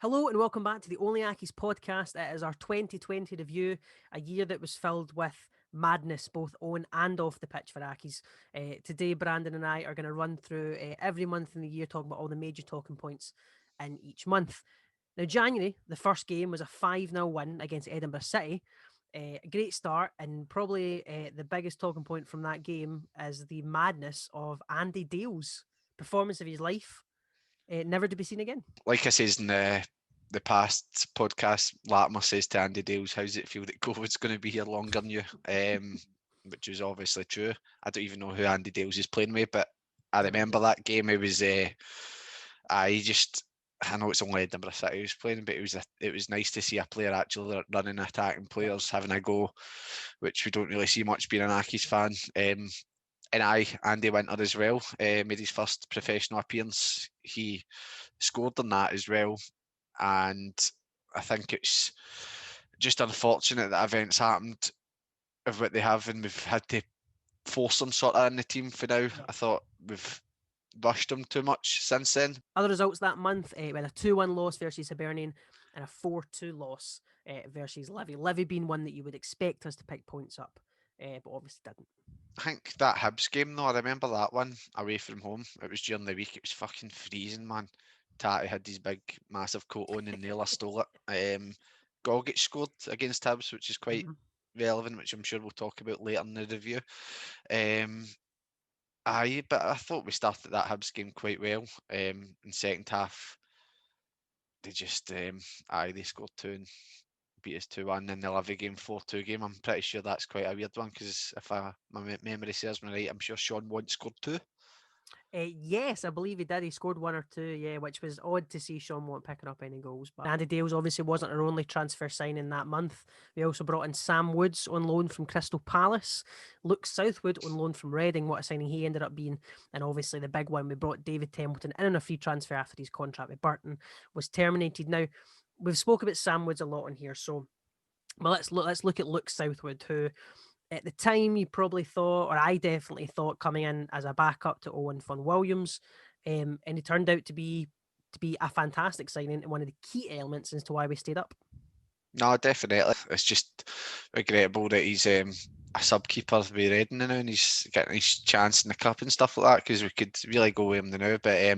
Hello and welcome back to the Onlyaccies podcast. It is our 2020 review, a year that was filled with madness both on and off the pitch for Accies. Today, Brandon and I are going to run through every month in the year, talking about all the major talking points in each month. Now, January, the first game was a 5-0 win against Edinburgh City. A great start, and probably the biggest talking point from that game is the madness of Andy Dale's performance of his life, never to be seen again. Like I says in the past podcast, Latimer says to Andy Dales, how's it feel that COVID's going to be here longer than you? Which was obviously true. I don't even know who Andy Dales is playing with, but I remember that game. It was, I know it's only Edinburgh City who's playing, but it was nice to see a player actually running, attacking players, having a go, which we don't really see much being an Accies fan. And Andy Winter as well, made his first professional appearance. He scored on that as well. And I think it's just unfortunate that events happened of what they have, and we've had to force them sort of in the team for now. I thought we've rushed them too much since then. Other results that month, we had a 2-1 loss versus Hibernian and a 4-2 loss versus Livy. Livy being one that you would expect us to pick points up, but obviously didn't. I think that Hibs game, though, I remember that one away from home. It was during the week. It was fucking freezing, man. Tatty had his big, massive coat on and Naylor stole it. Gogic scored against Hibs, which is quite relevant, which I'm sure we'll talk about later in the review. But I thought we started that Hibs game quite well. In second half, they just, they scored two and beat us 2-1. In the Livy game, 4-2 game. I'm pretty sure that's quite a weird one, because if my memory serves me right, I'm sure Sean once scored two. Yes, I believe he did. He scored one or two, yeah, which was odd to see Sean won't picking up any goals. But Andy Dales obviously wasn't our only transfer signing that month. We also brought in Sam Woods on loan from Crystal Palace, Luke Southwood on loan from Reading. What a signing he ended up being. And obviously the big one, we brought David Templeton in on a free transfer after his contract with Burton was terminated. Now, we've spoke about Sam Woods a lot on here, so let's look at Luke Southwood, who at the time you probably thought, or I definitely thought, coming in as a backup to Owen Fun Williams, and he turned out to be a fantastic signing and one of the key elements as to why we stayed up. No, definitely. It's just regrettable that he's a sub keeper with Reading now, and he's getting his chance in the cup and stuff like that, because we could really go with him now. But I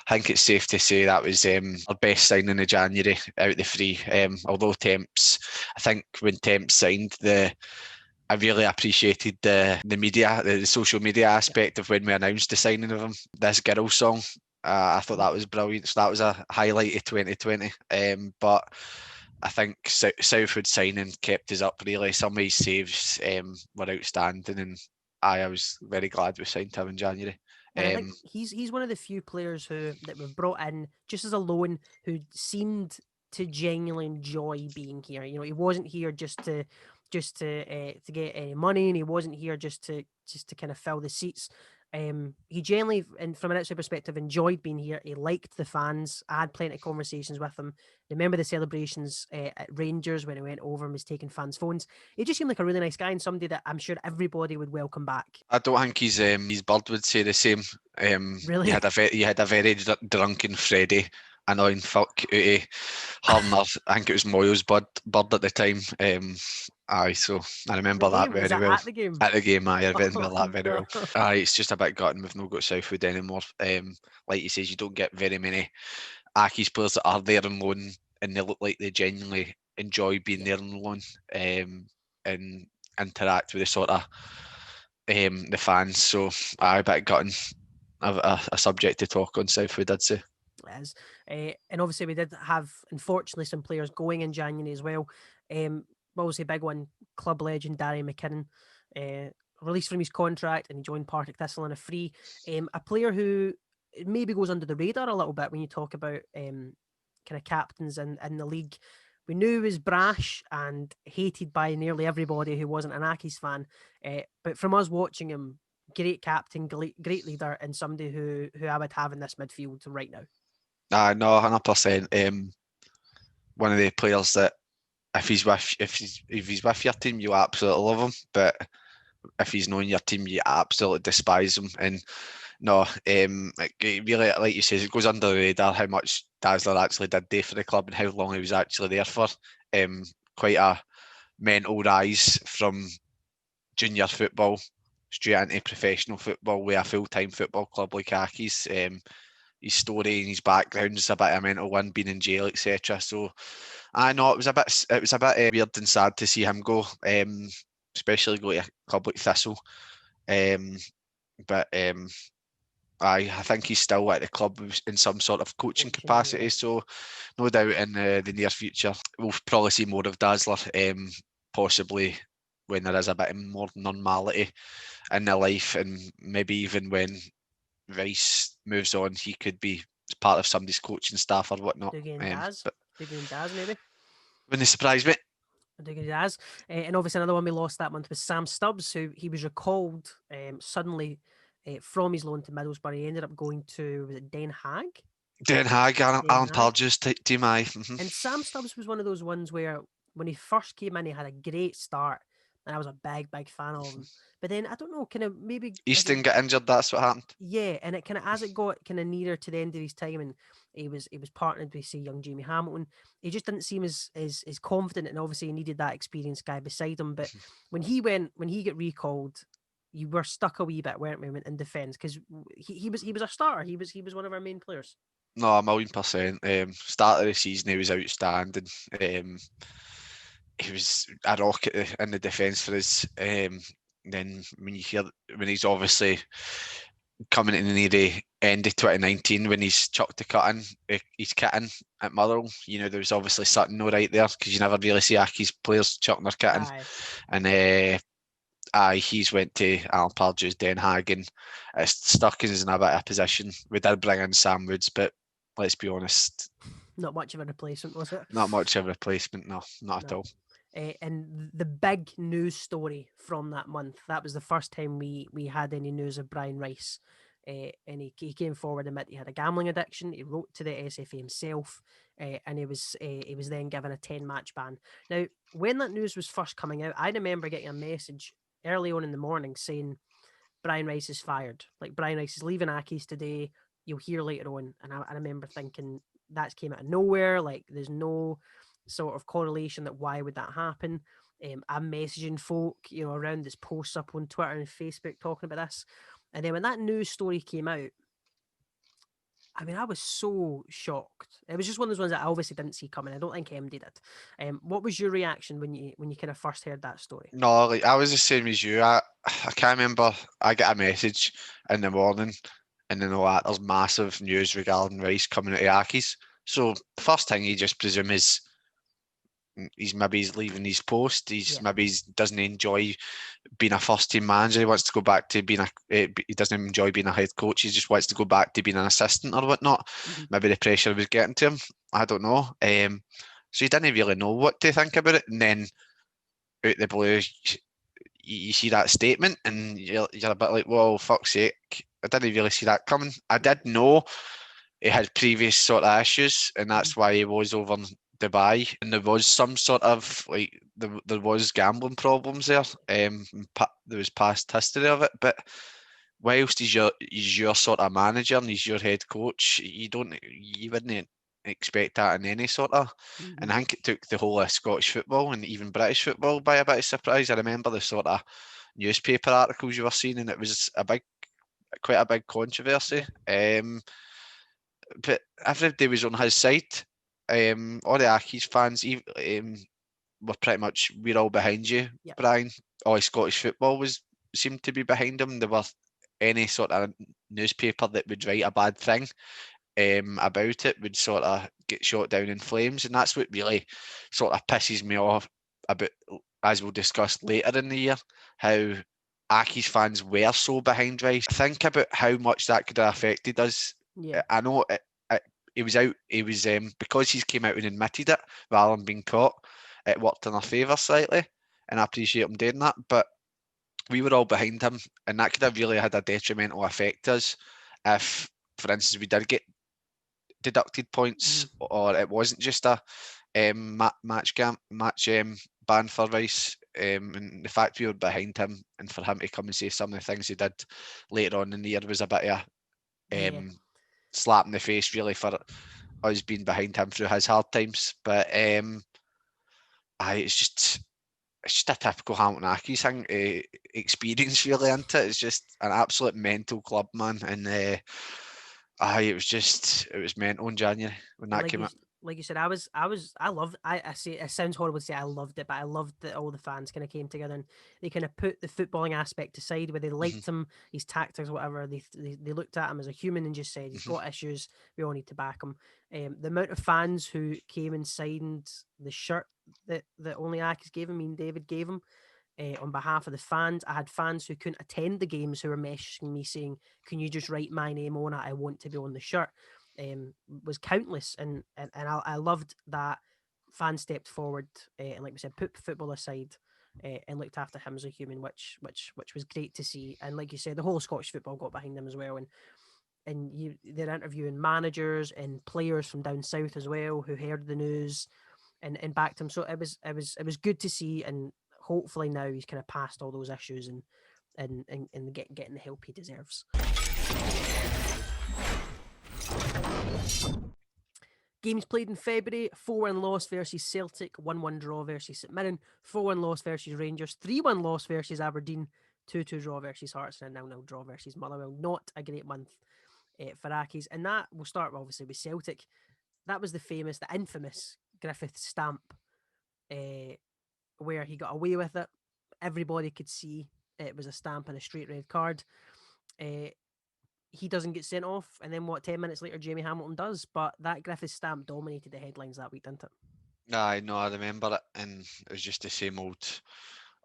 think it's safe to say that was our best signing of January out of the three. Although Temps, I think when Temps signed, I really appreciated the media, the social media aspect of when we announced the signing of him. This girl song, I thought that was brilliant. So that was a highlight of 2020. But I think Southwood signing kept us up, really. Some of his saves were outstanding, and I was very glad we signed him in January. And I think he's one of the few players that we've brought in just as a loan who seemed to genuinely enjoy being here. You know, he wasn't here just to get any money, and he wasn't here just to kind of fill the seats. He genuinely, and from an outside perspective, enjoyed being here. He liked the fans. I had plenty of conversations with him. Remember the celebrations at Rangers when he went over and was taking fans' phones. He just seemed like a really nice guy, and somebody that I'm sure everybody would welcome back. I don't think his bird would say the same. Really? You had a very drunken Freddie annoying fuck out of Harner. I think it was Moyle's bird at the time. So I remember that very well. At the game? At the game, I remember that very well. It's just a bit gutting we've not got Southwood anymore. Like he says, you don't get very many Accies players that are there on loan and they look like they genuinely enjoy being there on loan, and interact with the sort of the fans. So a bit gutting. A subject to talk on Southwood, I'd say. Is. And obviously we did have, unfortunately, some players going in January as well. Obviously, big one, club legend Darry McKinnon, released from his contract, and he joined Partick Thistle on a free. A player who maybe goes under the radar a little bit when you talk about kind of captains in the league. We knew he was brash and hated by nearly everybody who wasn't an Accies fan. But from us watching him, great captain, great leader, and somebody who I would have in this midfield right now. No, 100%. One of the players that if he's with your team, you absolutely love him. But if he's not in your team, you absolutely despise him. And no, it really, like you said, it goes under the radar how much Dazzler actually did do for the club and how long he was actually there for. Quite a mental rise from junior football straight into professional football with a full-time football club like Accies. His story and his background is a bit of a mental one, being in jail, etc. So I know it was a bit weird and sad to see him go, especially go to a club like Thistle. Um, but I think he's still at the club in some sort of coaching Coaching, yeah. capacity. So no doubt in the near future we'll probably see more of Dazzler. Possibly when there is a bit more normality in their life, and maybe even when Rice moves on, he could be part of somebody's coaching staff or whatnot. Dougie and Daz. But Dougie and Daz, maybe. wouldn't surprise me. Dougie and Daz. And obviously, another one we lost that month was Sam Stubbs, who he was recalled suddenly from his loan to Middlesbrough. He ended up going to, was it Den Haag? Den Haag, Den Alan Haag. Pardews team, aye. And Sam Stubbs was one of those ones where when he first came in, he had a great start, and I was a big fan of him. But then I don't know, kind of maybe as it Easton got injured, that's what happened. yeah, and it kind of as it got kind of nearer to the end of his time, and he was partnered with say young Jamie Hamilton. He just didn't seem as confident, and obviously he needed that experienced guy beside him. But when he got recalled, you were stuck a wee bit, weren't we, in defence? Because he was a starter. He was one of our main players. No, 1,000,000%. Start of the season, he was outstanding. He was a rocket in the defence for us. Then when he's obviously coming in the end of 2019 when he's chucked the he's kitting at Motherwell, there was obviously something no right there because you never really see Aki's players chucking their kitting. Aye. And he's went to Alan Pardew's Den Haag and it's stuck us in a bit of a position. We did bring in Sam Woods, but let's be honest, Not much of a replacement, was it? not much of a replacement. No, not at all. And the big news story from that month, that was the first time we had any news of Brian Rice. And he came forward and admitted he had a gambling addiction. He wrote to the SFA himself, and he was then given a 10-match ban. Now, when that news was first coming out, I remember getting a message early on in the morning saying Brian Rice is fired. Like Brian Rice is leaving Accies today. You'll hear later on. And I remember thinking that came out of nowhere. Like there's no sort of correlation that why would that happen. I'm messaging folk, around this posts up on Twitter and Facebook talking about this. And then when that news story came out, I mean, I was so shocked. It was just one of those ones that I obviously didn't see coming. I don't think M did it. What was your reaction when you kind of first heard that story? No, like I was the same as you. I can't remember. I get a message in the morning, and then there's massive news regarding Rice coming out of Accies. So the first thing you just presume is he's leaving his post. Maybe he doesn't enjoy being a first team manager. He wants to go back to being he doesn't enjoy being a head coach. He just wants to go back to being an assistant or whatnot. Mm-hmm. Maybe the pressure was getting to him. I don't know. So he didn't really know what to think about it. And then out the blue, you see that statement and you're a bit like, well, fuck's sake. I didn't really see that coming. I did know he had previous sort of issues, and that's why he was over in Dubai. And there was some sort of there was gambling problems there. There was past history of it, but whilst he's your sort of manager and he's your head coach, you wouldn't expect that in any sort of. Mm-hmm. And I think it took the whole of Scottish football and even British football by a bit of surprise. I remember the sort of newspaper articles you were seeing, and it was quite a big controversy. Yeah. But everybody was on his side. All the Accies fans were pretty much, we're all behind you, Yep. Brian. All Scottish football seemed to be behind him. There were any sort of newspaper that would write a bad thing about it would sort of get shot down in flames, and that's what really sort of pisses me off about, as we'll discuss later in the year, how Accies fans were so behind Rice. Think about how much that could have affected us. Yeah. I know he was out. He was because he's came out and admitted it rather than being caught. It worked in our favour slightly, and I appreciate him doing that. But we were all behind him, and that could have really had a detrimental effect to us if, for instance, we did get deducted points, or it wasn't just a match ban for Rice. And the fact we were behind him, and for him to come and say some of the things he did later on in the year was a bit of a slap in the face, really, for us being behind him through his hard times. But it's just a typical Hamilton Accies thing, experience really, isn't it? It's just an absolute mental club, man, and it was mental in January when And that came out. like you said, I say it sounds horrible to say I loved it, but I loved that all the fans kind of came together and they kind of put the footballing aspect aside, where they Mhm, liked him, his tactics, whatever. They looked at him as a human and just said he's mhm. got issues. We all need to back him. The amount of fans who came and signed the shirt that only Akis gave him, I mean David gave him, on behalf of the fans. I had fans who couldn't attend the games who were messaging me saying, "Can you just write my name on it? I want to be on the shirt." Was countless, and I loved that fans stepped forward, and like we said, put football aside. And looked after him as a human, which was great to see. And like you said, the whole Scottish football got behind him as well. And they're interviewing managers and players from down south as well who heard the news and backed him. So it was good to see, and hopefully now he's kind of past all those issues and getting the help he deserves. Games played in February: 4-1 loss versus Celtic, 1-1 draw versus St Mirren, 4-1 loss versus Rangers, 3-1 loss versus Aberdeen, 2-2 draw versus Hearts, and a 0-0 draw versus Motherwell. Not a great month for Accies. And that will start obviously with Celtic. That was the infamous Griffith stamp, uh, where he got away with it. Everybody could see it was a stamp and a straight red card. Uh, he doesn't get sent off, and then what? 10 minutes later, Jamie Hamilton does. But that Griffith stamp dominated the headlines that week, didn't it? Aye, no, I remember it, and it was just the same old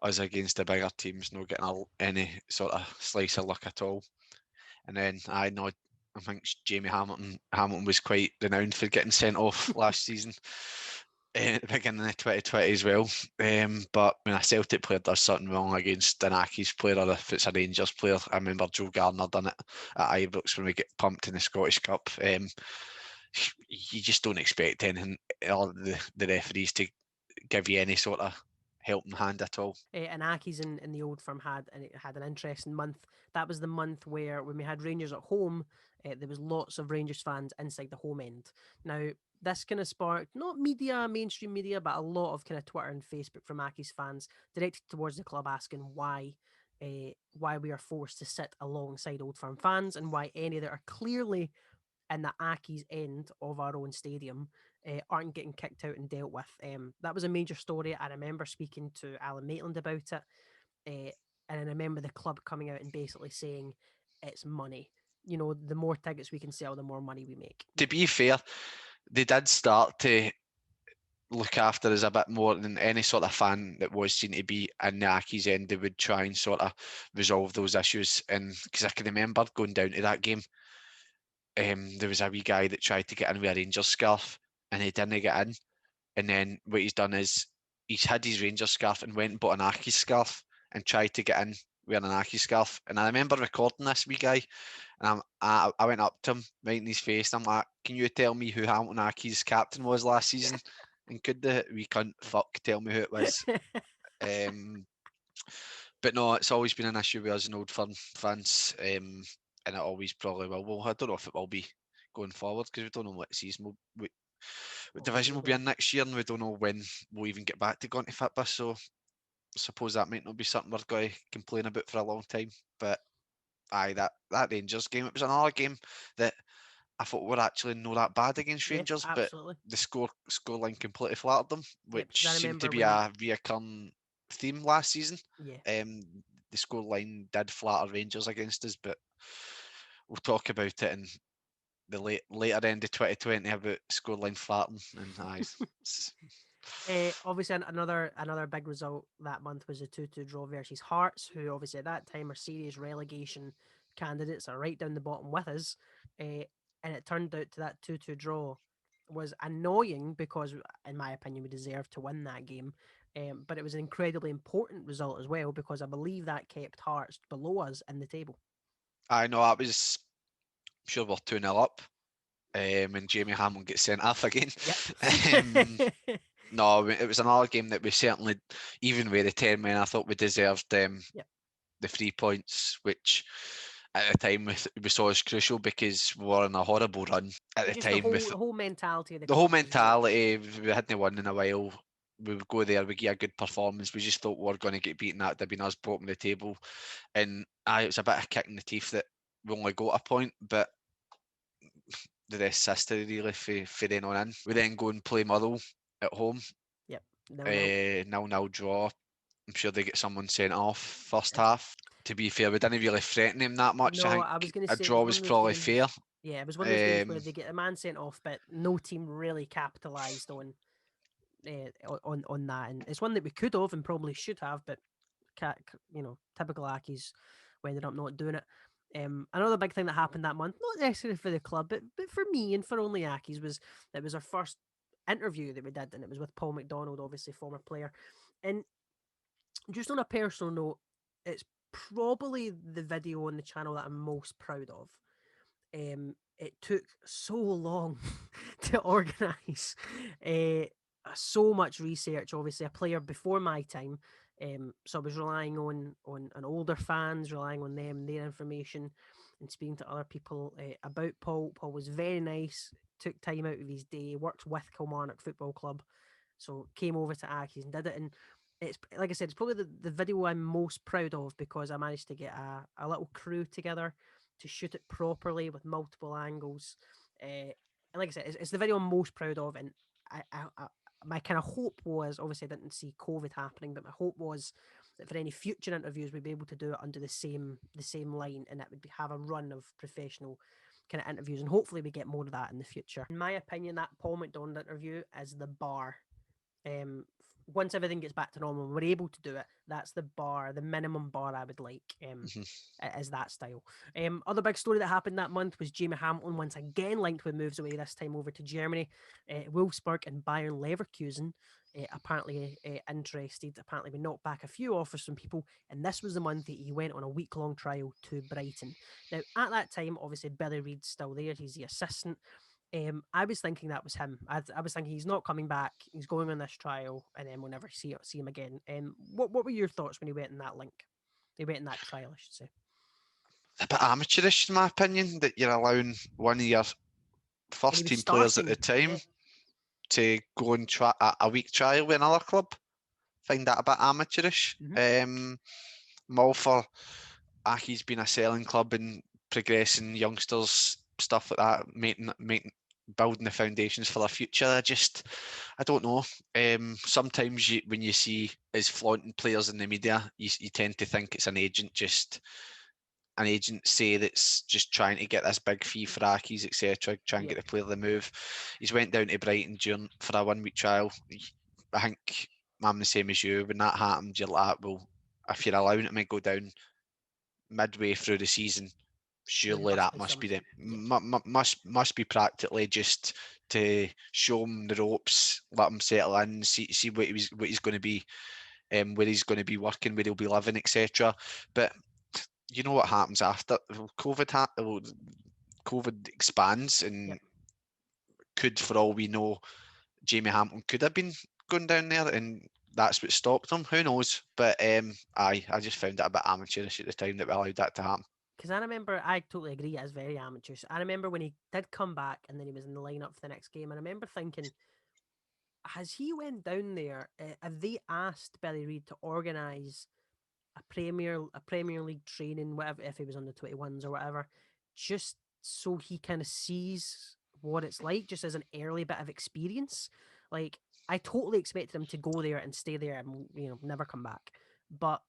us against the bigger teams, not getting any sort of slice of luck at all. And then I know I think Jamie Hamilton was quite renowned for getting sent off last season, at the beginning of 2020 as well. But when a Celtic player does something wrong against an Accies player, or if it's a Rangers player, I remember Joe Garner done it at Ibrox when we get pumped in the Scottish Cup. You just don't expect anything, or the referees to give you any sort of helping hand at all. And Aki's in the old firm had an interesting month. That was the month where when we had Rangers at home, there was lots of Rangers fans inside the home end. Now this kind of sparked not mainstream media, but a lot of kind of Twitter and Facebook from Aki's fans directed towards the club asking why we are forced to sit alongside Old Firm fans and why any that are clearly in the Aki's end of our own stadium aren't getting kicked out and dealt with. That was a major story. I remember speaking to Alan Maitland about it, uh, and I remember the club coming out and basically saying it's money. You know, the more tickets we can sell, the more money we make. To be fair, they did start to look after us a bit more than any sort of fan that was seen to be in the Aki's end. They would try and sort of resolve those issues. And because I can remember going down to that game, there was a wee guy that tried to get in with a Rangers scarf and he didn't get in. And then what he's done is he's had his Rangers scarf and went and bought an Aki's scarf and tried to get in wearing an Aki's scarf. And I remember recording this wee guy, and I went up to him right in his face. And I'm like, "Can you tell me who Hamilton Aki's captain was last season?" And could the wee cunt fuck tell me who it was? Um, but no, it's always been an issue with us and Old Firm fans, and it always probably will. Well, I don't know if it will be going forward because we don't know what season what division we'll be in next year, and we don't know when we'll even get back to going to Fitbus. So I suppose that might not be something we're going to complain about for a long time. But aye, that Rangers game, it was another game that I thought were actually not that bad against Yeah, Rangers, but absolutely. the scoreline completely flattered them, Yeah, because which I seemed to remember be when a reoccurring theme last season. yeah. Um, the scoreline did flatter Rangers against us, but we'll talk about it in the later end of 2020 about scoreline flattening and eyes. Obviously, another big result that month was a 2-2 draw versus Hearts, who obviously at that time are serious relegation candidates, are right down the bottom with us. And it turned out to that 2-2 draw was annoying because, in my opinion, we deserved to win that game. But it was an incredibly important result as well because I believe that kept Hearts below us in the table. I know that was sure we're 2-0 up. And Jamie Hamilton gets sent off again. Yep. um, no, it was another game that we certainly, even with the 10 men, I thought we deserved Yep. the 3 points, which at the time we saw as crucial because we were on a horrible run at But the just the time with whole mentality of the the whole club was really mentality. We hadn't won in a while. We would go there, we get a good performance. We just thought we were going to get beaten. That'd have been us bottom of the table, and it was a bit of a kick in the teeth that we only got a point, but the rest history really for then on in. We then go and play Motherwell at home, yep, 0-0. 0-0 draw. I'm sure they get someone sent off first half. To be fair, we didn't really threaten them that much. I No, I was think going to a say it draw was one was of those probably fair. games. Yeah, it was one of those games where Um, they get a man sent off, but no team really capitalised on that, and it's one that we could have and probably should have, but typical Accies, we ended up not doing it. Another big thing that happened that month, not necessarily for the club, but for me and for Only Accies, was that was our first interview that we did, and it was with Paul McDonald, obviously former player. And just on a personal note, it's probably the video on the channel that I'm most proud of. It took so long to organise, so much research. Obviously, a player before my time, so I was relying on older fans, relying on them, their information, and speaking to other people about Paul. Paul was very nice. Took time out of his day. Worked with Kilmarnock Football Club, so came over to Accies and did it. And it's like I said, it's probably the video I'm most proud of because I managed to get a little crew together to shoot it properly with multiple angles. And like I said, it's the video I'm most proud of. And I my kind of hope was, obviously I didn't see COVID happening, but my hope was that for any future interviews we'd be able to do it under the same line, and it would have a run of professional kind of interviews, and hopefully we get more of that in the future. In my opinion, that Paul McDonald interview is the bar. Once everything gets back to normal and we're able to do it, that's the bar, the minimum bar I would like. Is that style. Other big story that happened that month was Jamie Hamilton once again linked with moves away, this time over to Germany. Wolfsburg and Bayern Leverkusen apparently interested. Apparently we knocked back a few offers from people, and this was the month that he went on a week-long trial to Brighton. Now, at that time, obviously Billy Reid's still there. He's the assistant. I was thinking that was him. I was thinking he's not coming back. He's going on this trial, and then we'll never see him again. What were your thoughts when he went in that link? They went in that trial, I should say. a bit amateurish, in my opinion, that you're allowing one of your first team players at the time to go and try a week trial with another club. Find that a bit amateurish. I'm all for Aki's being a selling club and progressing youngsters, stuff like that, making building the foundations for their future. I don't know. Sometimes when you see us flaunting players in the media, you tend to think it's an agent say that's just trying to get this big fee for Aki's, etc. Try and get the player to move. He's went down to Brighton for a 1 week trial. I think I'm the same as you. When that happens, you're like, well, if you're allowing it to go down midway through the season, surely that must be must be practically just to show him the ropes, let him settle in, see what he's going to be, where he's going to be working, where he'll be living, etc. But you know what happens after COVID? COVID expands, and could, for all we know, Jamie Hamilton could have been going down there, and that's what stopped him. Who knows? But I just found it a bit amateurish at the time that we allowed that to happen. Because I remember, I totally agree, it's very amateurish. I remember when he did come back and then he was in the lineup for the next game, and I remember thinking, has he went down there? Have they asked Billy Reid to organise a Premier League training, whatever, if he was on the 21s or whatever, just so he kind of sees what it's like, just as an early bit of experience? Like, I totally expected him to go there and stay there and never come back. But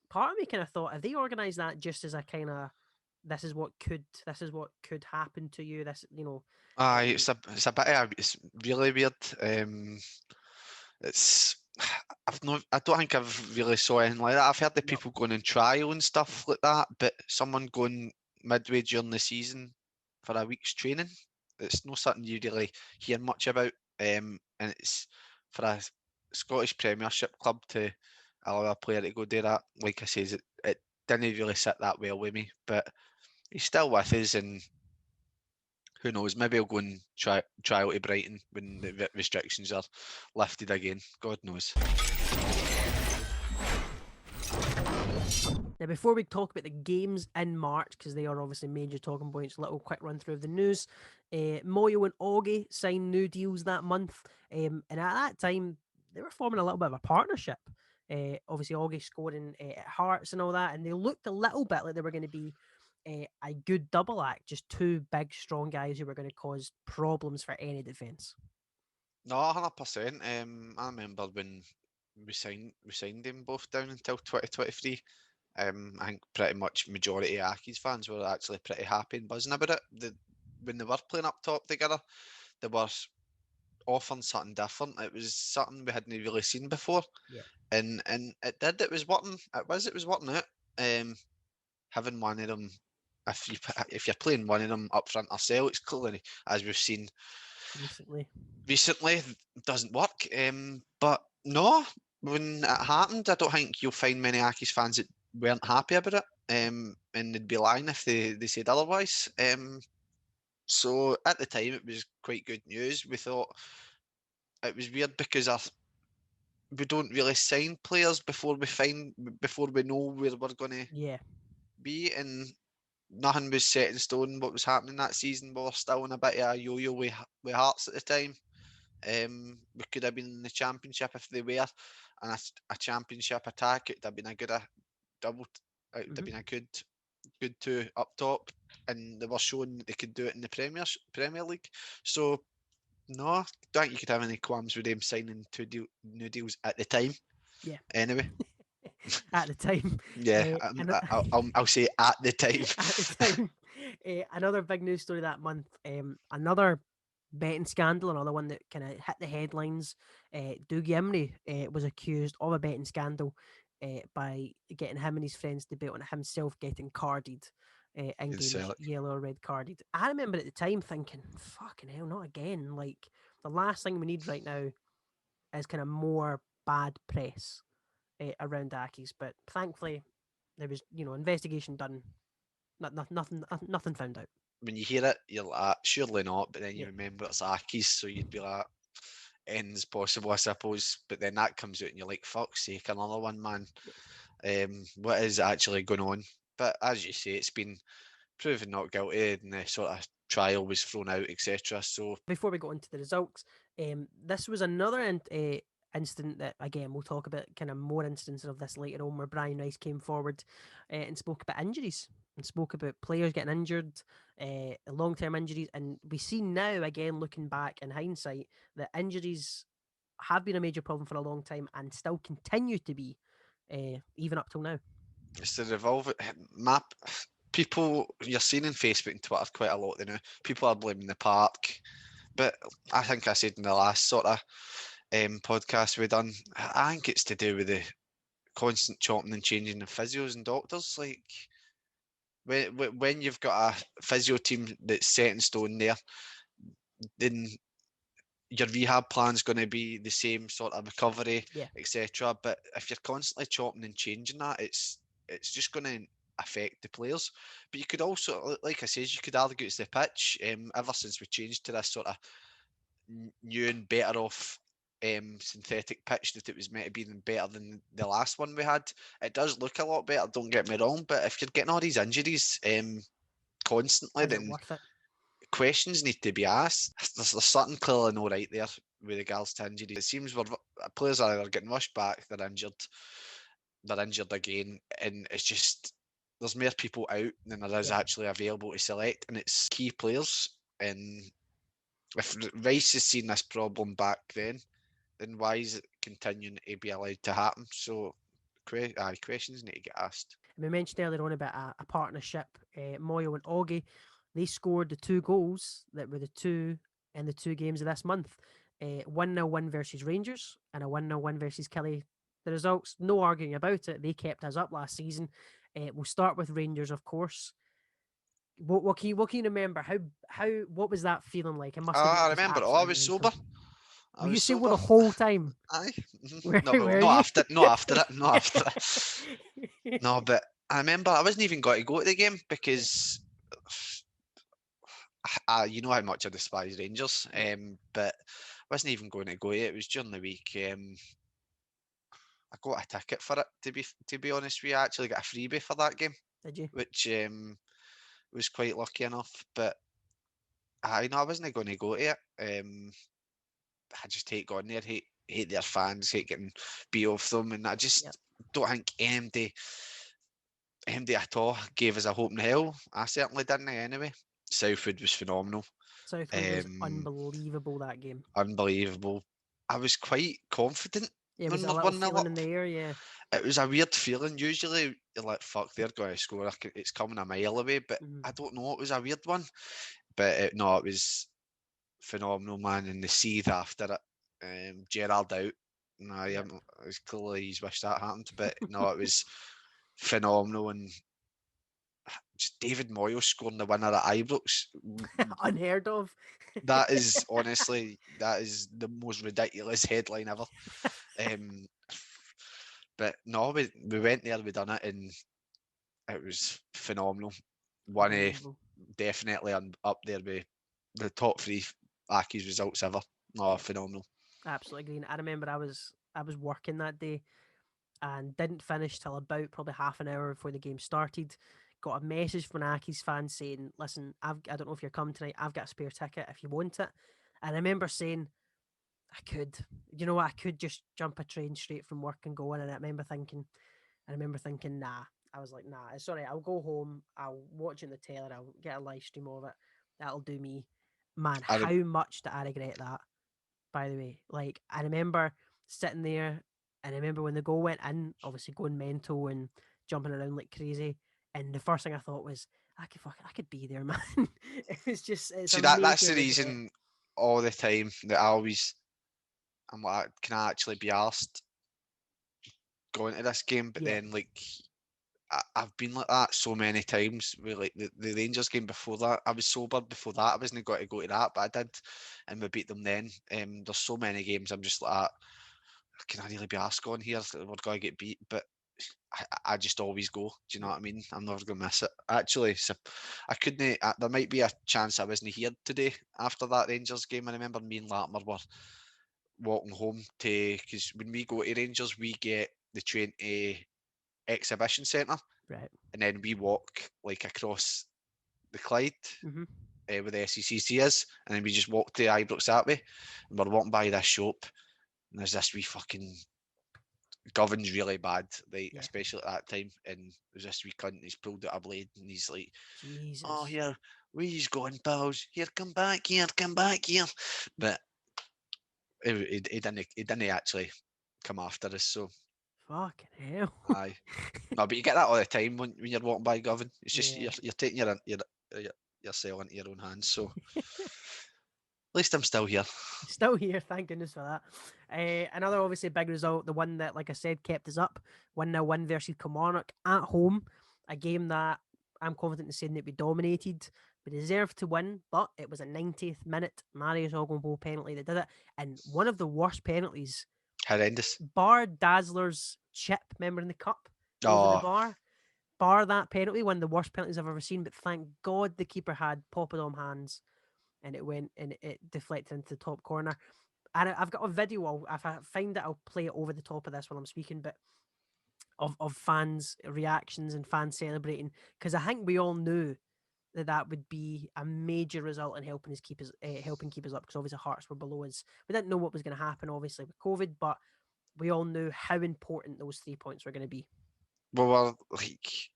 part of me kind of thought, have they organised that just as a kind of this is what could happen to you? It's a bit it's really weird. It's I don't think I've really saw anything like that. I've heard the people going on trial and stuff like that, but someone going midway during the season for a week's training, it's not something you really hear much about. And it's for a Scottish Premiership club to allow a player to go do that. Like I says, it didn't really sit that well with me, but he's still with us, and who knows? Maybe I'll go and try out to Brighton when the restrictions are lifted again. God knows. Now, before we talk about the games in March, because they are obviously major talking points, little quick run through of the news. Moyo and Augie signed new deals that month, and at that time they were forming a little bit of a partnership. Obviously, Augie scoring at Hearts and all that, and they looked a little bit like they were going to be a good double act, just two big, strong guys who were going to cause problems for any defence. No, 100%. I remember when we signed them both down until 2023. I think pretty much majority of Aki's fans were actually pretty happy and buzzing about it. When they were playing up top together, they were offering something different. It was something we hadn't really seen before, Yeah, and it did. It was working. It was working out. Um, Having one of them, if you're playing one of them up front ourselves, clearly as we've seen recently. recently, doesn't work. But no, when it happened, I don't think you'll find many Aki's fans that weren't happy about it. And they'd be lying if they said otherwise. So at the time, it was quite good news. We thought it was weird because we don't really sign players before we know where we're going to Yeah, be, and nothing was set in stone. What was happening that season, we were still in a bit of a yo-yo with Hearts at the time. We could have been in the championship if they were, and a championship attack. It'd have been a good double. It'd have hmm been a good two up top, and they were showing that they could do it in the Premier League. So no, I don't think you could have any qualms with them signing new deals at the time. yeah. Anyway, At the time. yeah, And I'll say at the time. at the time, another big news story that month. Another betting scandal, another one that kind of hit the headlines. Dougie Imrie was accused of a betting scandal by getting him and his friends to bet on himself getting carded. In In games, Celtic. yellow or red carded. I remember at the time thinking, "Fucking hell, not again!" Like the last thing we need right now is kind of more bad press around Aki's. But thankfully, there was investigation done. Nothing found out. When you hear it, you're like, surely not. But then you Yeah, remember it's Aki's, so you'd be like, ends possible, I suppose. But then that comes out, and you're like, fuck's sake, another one, man. yeah. What is actually going on? But as you say, it's been proven not guilty, and the sort of trial was thrown out, etc. So Before we go into the results, this was another incident that again we'll talk about kind of more instances of this later on where Brian Rice came forward and spoke about injuries and spoke about players getting injured, long term injuries, and we see now again looking back in hindsight that injuries have been a major problem for a long time and still continue to be, even up till now. it's the revolve map. People you're seeing on Facebook and Twitter quite a lot. You know, people are blaming the park, but I think I said in the last sort of podcast we done, I think it's to do with the constant chopping and changing of physios and doctors. Like when you've got a physio team that's set in stone there, then your rehab plan's going to be the same sort of recovery, Yeah, etc. But if you're constantly chopping and changing that, it's just going to affect the players. But you could also, like I said, you could argue it's the pitch. Ever since we changed to this sort of new and better off synthetic pitch that it was meant to be better than the last one we had. It does look a lot better, don't get me wrong, but if you're getting all these injuries constantly, is it then worth it? questions need to be asked. There's something clearly not right there with regards to injuries. It seems players are either getting rushed back, they're injured again, and it's just there's more people out than there is Yeah. actually available to select, and it's key players. And if Rice has seen this problem back then why is it continuing to be allowed to happen? So, questions need to get asked. And we mentioned earlier on about a partnership, Moyo and Augie. They scored the two goals that were the two in the two games of this month. 1-0 win versus Rangers and a 1-0 win versus Kelly. The results, no arguing about it. They kept us up last season. We'll start with Rangers, of course. What can you remember? What was that feeling like? It must have been I just remember. Oh, I absolutely was mental. sober. I Were you was sober sober. the whole time? Aye. Where No, well, were you? not after it. Not after it. No, but I remember I wasn't even going to go to the game Yeah, because you know how much I despise Rangers. yeah, But I wasn't even going to go. It was during the week. I got a ticket for it. To be honest with you, I actually got a freebie for that game, Did you? which was quite lucky enough. But I know I wasn't going to go to it. I just hate going there. Hate their fans. Hate getting beat off them, and I Yep. just don't think MD at all gave us a hope in hell. I certainly didn't anyway. Southwood was phenomenal. Southwood was Um, unbelievable that game. Unbelievable. I was quite confident Yeah, was when it we a little 1 nil feeling in up. the air? Yeah. It was a weird feeling. Usually you're like, fuck, they're going to score. It's coming a mile away. But Hmm. I don't know. It was a weird one. But no, it was phenomenal, man. And the seethe after it. Gerard out. No, I Yep. haven't. It's clearly he's wished that happened. But no, it was phenomenal. And just David Moyes scoring the winner at Ibrox. Unheard of. That is honestly, that is the most ridiculous headline ever. Um, but no, we went there, we done it, and it was phenomenal. One Unbelievable. definitely up there with the top three Aki's results ever. No, Yeah, phenomenal. absolutely green. I remember I was working that day and didn't finish till about probably half an hour before the game started. Got a message from an Aki's fan saying, "Listen, I don't know if you're coming tonight. I've got a spare ticket if you want it." And I remember saying, "I could, you know what? I could just jump a train straight from work and go in." And I remember thinking, nah. I was like, nah. Sorry, I'll go home. I'll watch it in the telly. I'll get a live stream of it. That'll do me. Man, I how rem- much did I regret that? By the way, like I remember sitting there, and I remember when the goal went in, obviously going mental and jumping around like crazy. And the first thing I thought was, I could be there, man. It's See a that's major the regret. reason all the time that I'm like, can I actually be asked going to this game? But Yeah, then like I've been like that so many times. With like the Rangers game before that, I was sober before that. I wasn't got to go to that, but I did, and we beat them then. There's so many games I'm just like, can I really be asked on here? We're going to get beat, but I just always go. Do you know yeah, what I mean? I'm never going to miss it. Actually, so I couldn't. There might be a chance I wasn't here today after that Rangers game. I remember me and Latimer were walking home to because when we go to Rangers, we get the train to exhibition centre right. and then we walk like across the Clyde Hmm. where the SECC is, and then we just walk to Ibrox that way, and we're walking by this shop, and there's this wee fucking Govin's really bad, right, Yeah, especially at that time, and there's this wee cunt, he's pulled out a blade, and he's like, oh, Jesus, here, where you going, pals? Here, come back here. But he didn't actually come after us, so fucking hell. aye. No, but you get that all the time when you're walking by Govan. It's just Yeah. you're taking yourself into your own hands. So at least I'm still here. Still here, thank goodness for that. Another obviously big result, the one that, like I said, kept us up. 1-0 win versus Kilmarnock at home. A game that I'm confident in saying that we dominated. We deserved to win, but it was a 90th minute Marius Ogumbo penalty that did it. And one of the worst penalties, Horrendous. bar Dazzler's chip, remember in the cup, over the Oh, bar. Bar that penalty, one of the worst penalties I've ever seen. But thank God the keeper had Poppadom hands and it went and it deflected into the top corner. And I've got a video. If I find it, I'll play it over the top of this while I'm speaking. But of fans' reactions and fans celebrating, because I think we all knew that that would be a major result in helping keep us up. Because obviously Hearts were below us. We didn't know what was going to happen, obviously with COVID, but we all knew how important those 3 points were going to be. we were like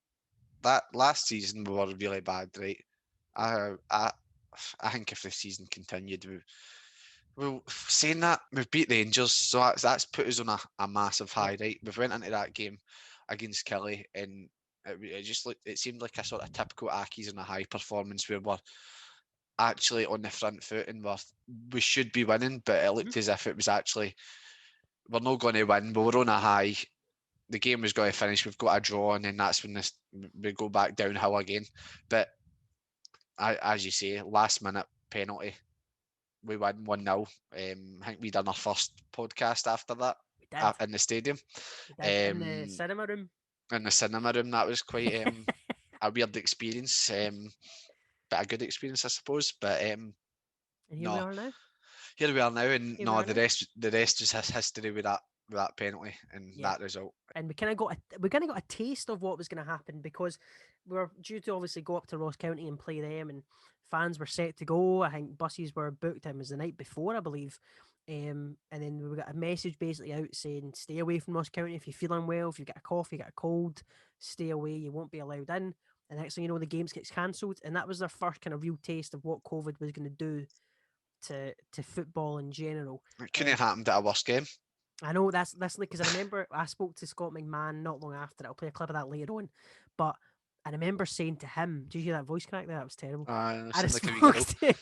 that last season. We were really bad, right? I I I think if the season continued, well, saying that we've beat Rangers, so that's put us on a massive Yeah. high, right? We've went into that game against Kelly, and it just looked, it seemed like a sort of typical Aki's in a high performance where we're actually on the front foot and we should be winning, but it Mhm. looked as if it was actually we're not going to win, but we're on a high. The game was going to finish. We've got a draw, and then that's when we go back downhill again. But as you say, last minute penalty, we win 1-0. I think we done our first podcast after that We did. in the stadium, We did in the um, cinema room. in the cinema room. That was quite a weird experience, but a good experience, I suppose. But And here we no, are now. here we are now, and Here we no, are the now. rest is history with with that penalty and Yeah. that result. And we kind of got a taste of what was going to happen because we were due to obviously go up to Ross County and play them, and fans were set to go. I think buses were booked. It was the night before, I believe. And then we got a message basically out saying, "Stay away from Ross County if you're feeling well. If you get a cough, you get a cold, stay away. You won't be allowed in." And next thing you know, the games gets cancelled, and that was their first kind of real taste of what COVID was going to do to football in general. It couldn't have happened at a worse game. I know that's like because I remember I spoke to Scott McMahon not long after. I'll play a clip of that later on, but I remember saying to him, "Did you hear that voice crack there? That was terrible." I Sounds like a wee spoke girl.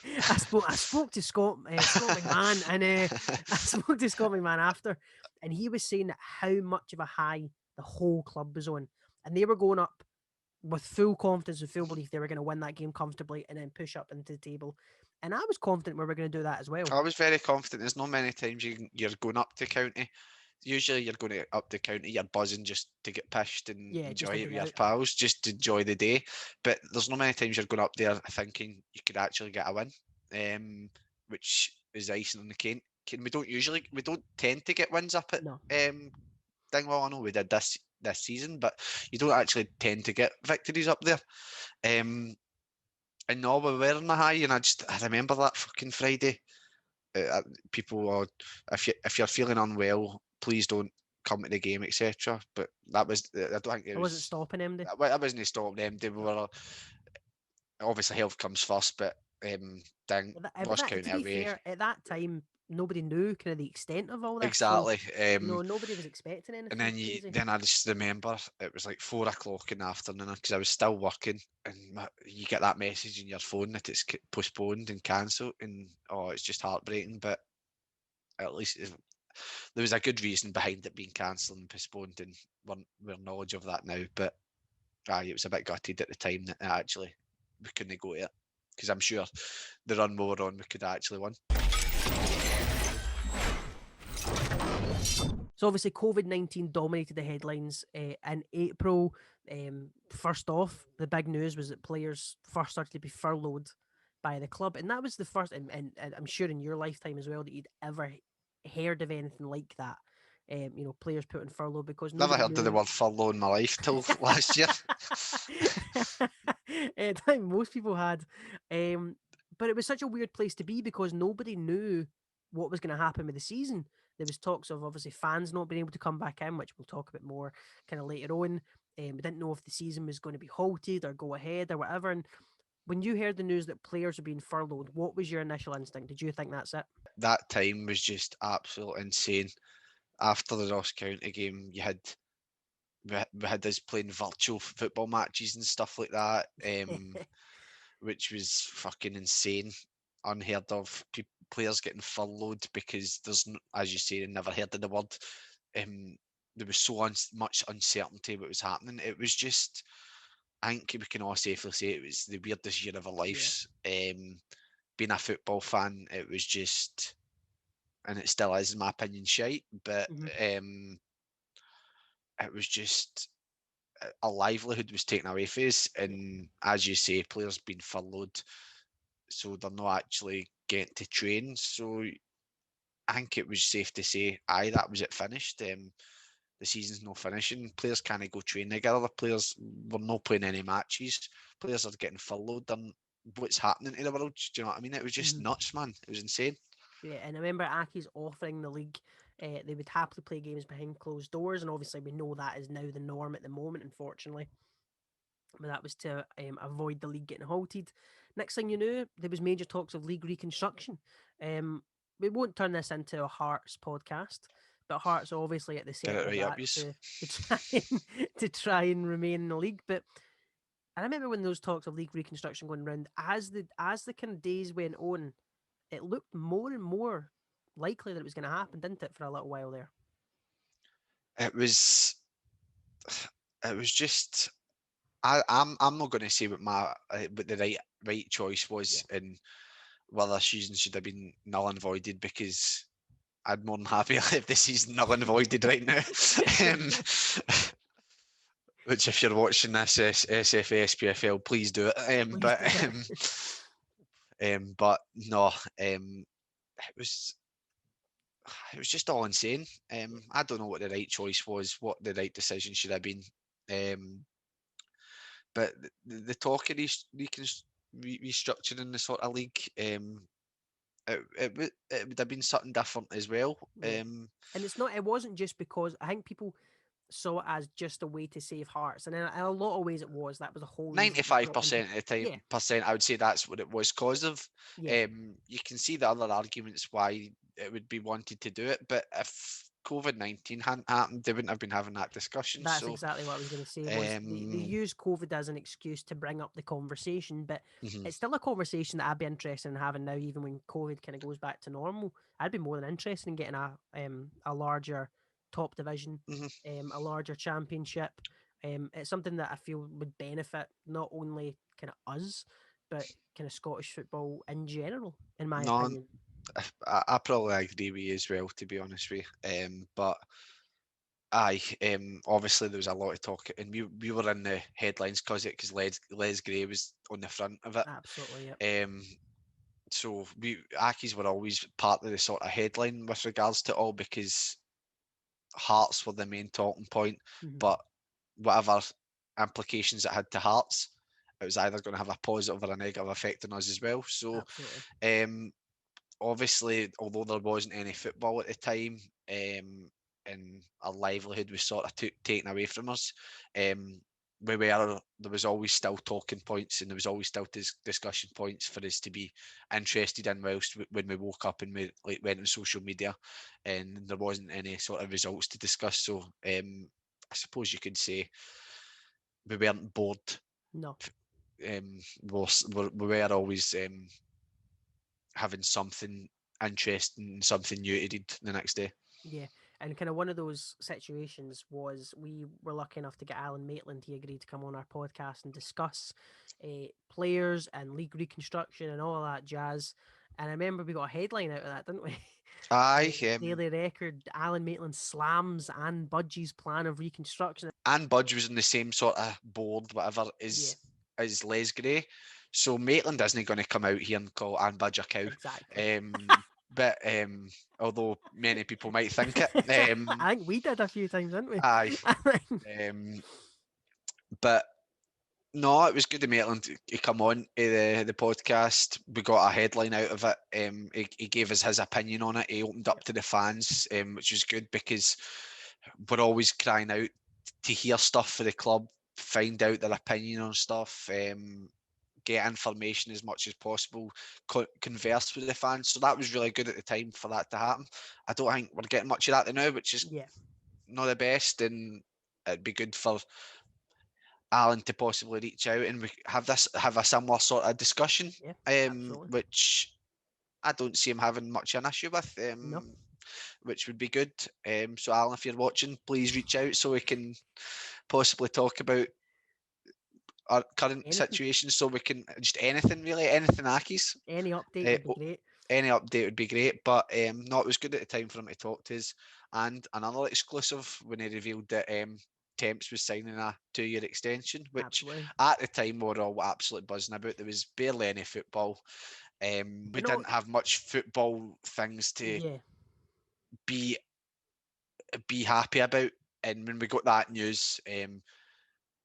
to I spoke to Scott McMahon, and I spoke to Scott McMahon after, and he was saying that how much of a high the whole club was on, and they were going up with full confidence and full belief they were going to win that game comfortably and then push up into the table, and I was confident we were going to do that as well. I was very confident. There's not many times you're going up to county. Usually you're going up to county, you're buzzing just to get pished and Yeah, just enjoy to it get with your out. pals, just to enjoy the day. But there's not many times you're going up there thinking you could actually get a win, which is icing on the cake. We don't tend to get wins up at No, Dingwall. I know we did this season, but you don't actually tend to get victories up there. And no, we were in the high, and I remember that fucking Friday. People are, if you're feeling unwell, please don't come to the game, etc. But that was, I don't think it I wasn't was. stopping him. I wasn't stopping them. They were obviously health comes first, but But Ross that, to County be away. fair, at that time, nobody knew kind of the extent of all this. So, Exactly. nobody was expecting anything crazy. Then I just remember it was like 4 o'clock in the afternoon because I was still working, and you get that message in your phone that it's postponed and cancelled, and oh, it's just heartbreaking. But at least there was a good reason behind it being cancelled and postponed, and we're knowledge of that now. But it was a bit gutted at the time that actually we couldn't go to it, because I'm sure the run we were on we could actually win. So obviously, COVID-19 dominated the headlines in April. First off, the big news was that players first started to be furloughed by the club, and that was the first, and I'm sure in your lifetime as well that you'd ever heard of anything like that. Players put in furlough because Never nobody heard of the knew. word furlough in my life till last year. I think most people had. But it was such a weird place to be because nobody knew what was going to happen with the season. There was talks of obviously fans not being able to come back in, which we'll talk about more kind of later on. We didn't know if the season was going to be halted or go ahead or whatever. And when you heard the news that players were being furloughed, what was your initial instinct? Did you think that's it? That time was just absolutely insane. After the Ross County game, we had us playing virtual football matches and stuff like that, which was fucking insane, unheard of. Players getting furloughed because as you say, never heard of the word. There was so much uncertainty what was happening. It was just, I think we can all safely say it was the weirdest year of our Yeah. lives. Being a football fan, it was just, and it still is in my opinion, shite. But Hmm. it was just a livelihood was taken away from us, Yeah. and as you say, players being furloughed, so they're not actually getting to train. So I think it was safe to say, that was it finished. The season's not finishing. Players can't go train together. Players were not playing any matches. Players are getting furloughed. And what's happening to the world? Do you know what I mean? It was just Hmm. nuts, man. It was insane. Yeah, and I remember Aki's offering the league. They would happily play games behind closed doors, and obviously we know that is now the norm at the moment, unfortunately. But that was to avoid the league getting halted. Next thing you knew, there was major talks of league reconstruction. We won't turn this into a Hearts podcast, but Hearts are obviously at the Did centre it of right up, that yous? to try and remain in the league. But I remember when those talks of league reconstruction going around, as the kind of days went on, it looked more and more likely that it was going to happen, didn't it, for a little while there? It was. It was just. I'm not going to say what the right choice Yeah. was, and whether season should have been null and voided, because I'd more than happy leave the season null and voided right now. um, which, if you're watching this SFA SPFL, please do it. Please do it. But no, it was. it was just all insane. I don't know what the right choice was, what the right decision should have been. But the talk of restructuring the sort of league, it would have been something different as well. Yeah. And it wasn't just because I think people saw it as just a way to save Hearts, and in a lot of ways it was. That was the whole reason it was brought in. 95% of the time, Yeah, I would say that's what it was cause of. yeah, You can see the other arguments why it would be wanted to do it, but if COVID-19 hadn't happened, they wouldn't have been having that discussion. that's So, exactly what I was going to say. Was they use COVID as an excuse to bring up the conversation, but mhm, it's still a conversation that I'd be interested in having now, even when COVID kind of goes back to normal. I'd be more than interested in getting a larger top division, mhm. a larger championship. It's something that I feel would benefit not only kind of us, but kind of Scottish football in general, in my No, opinion. I probably agree with you as well, to be honest with you. But aye, obviously there was a lot of talk, and we were in the headlines because Les Gray was on the front of it. Absolutely, yep. So Accies were always part of the sort of headline with regards to all because Hearts were the main talking point, Mhm. but whatever implications it had to Hearts, it was either going to have a positive or a negative effect on us as well. So, Absolutely. um, obviously, although there wasn't any football at the time, and our livelihood was sort of taken away from us, um, there was always still talking points and there was always still discussion points for us to be interested in whilst when we woke up and we went on social media, and there wasn't any sort of results to discuss. So I suppose you could say we weren't bored. No. We were always having something interesting and something new to read the next day. Yeah, and kind of one of those situations was we were lucky enough to get Alan Maitland. He agreed to come on our podcast and discuss players and league reconstruction and all of that jazz. And I remember we got a headline out of that, didn't we? Aye, Daily Record, Alan Maitland slams Anne Budgie's plan of reconstruction. and Budge was in the same sort of board, whatever, Yeah, as Les Gray. So Maitland isn't going to come out here and call Anne Budge a cow. exactly. But although many people might think it, I think we did a few times, didn't we? aye. But no, it was good of Maitland to come on to the podcast. We got a headline out of it. He gave us his opinion on it. He opened up to the fans, which was good because we're always crying out to hear stuff for the club, find out their opinion on stuff, get information as much as possible, converse with the fans. So that was really good at the time for that to happen. I don't think we're getting much of that now, which is Yeah, not the best, and it'd be good for Alan to possibly reach out and we have a similar sort of discussion, yeah, absolutely. which I don't see him having much of an issue with, No, which would be good. So Alan, if you're watching, please reach out so we can possibly talk about our current anything, situation, so we can just anything really, anything Accies. any update Uh, would be great. any update would be great, but no, it was good at the time for him to talk to us. And another exclusive when he revealed that Temps was signing a 2-year extension, which Absolutely. at the time we were all absolutely buzzing about. There was barely any football. We You know, didn't have much football things to yeah, be happy about. And when we got that news,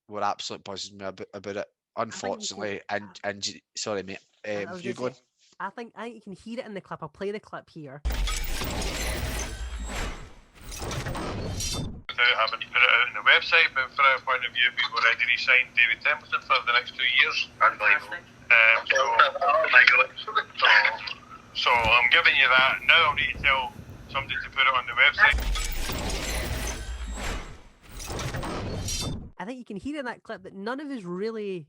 we're absolutely buzzing about it. I think you can. Unfortunately, and sorry, mate. I was You gonna go on. say, I think you can hear it in the clip. I'll play the clip here. Without having to put it out on the website, but from our point of view, we've already re-signed David Templeton for the next 2 years. Unbelievable. So I'm giving you that. Now I'll need to tell somebody to put it on the website. I think you can hear in that clip that none of us really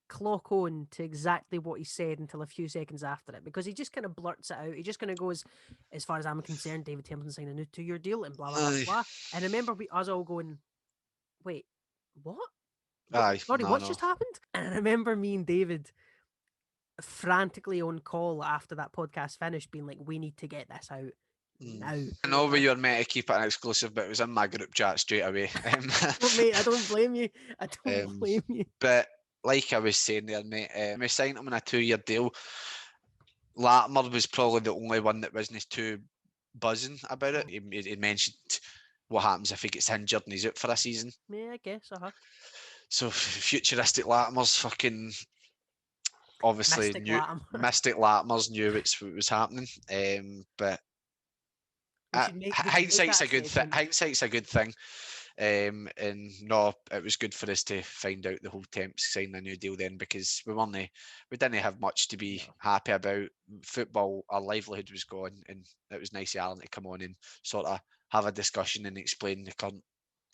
clock on to exactly what he said until a few seconds after it, because he just kind of blurts it out. He just kind of goes, "As far as I'm concerned, David Templeton signed a new 2-year deal," and blah blah blah Aye, blah. And I remember us all going, "Wait, what? aye, Sorry, no, what's no. just happened?" And I remember me and David frantically on call after that podcast finished, being like, "We need to get this out now." I know we were meant to keep it an exclusive, but it was in my group chat straight away. Oh, mate, I don't blame you. I don't Um, blame you. but like I was saying there, mate, we signed him on a 2-year deal. Latimer was probably the only one that wasn't too buzzing about it. He mentioned what happens if he gets injured and he's out for a season. Yeah, I guess. So futuristic Latimers fucking obviously Mystic knew, Latim. Mystic Latimers knew what was happening. But They should make hindsight's that a good thing. segment. Hindsight's a good thing. And no, it was good for us to find out the whole Temps signed a new deal then, because we didn't have much to be No. happy about. Football, our livelihood was gone, and it was nice of Alan to come on and sort of have a discussion and explain the current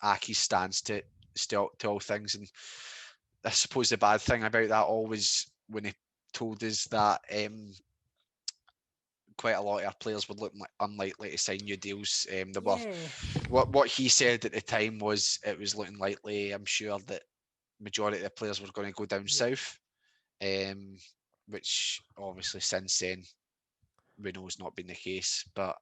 Aki's stance to all things. And I suppose the bad thing about that all was when he told us that quite a lot of our players would look unlikely to sign new deals. Yeah. What he said at the time was it was looking likely. I'm sure that majority of the players were going to go down south, which obviously since then we know has not been the case. But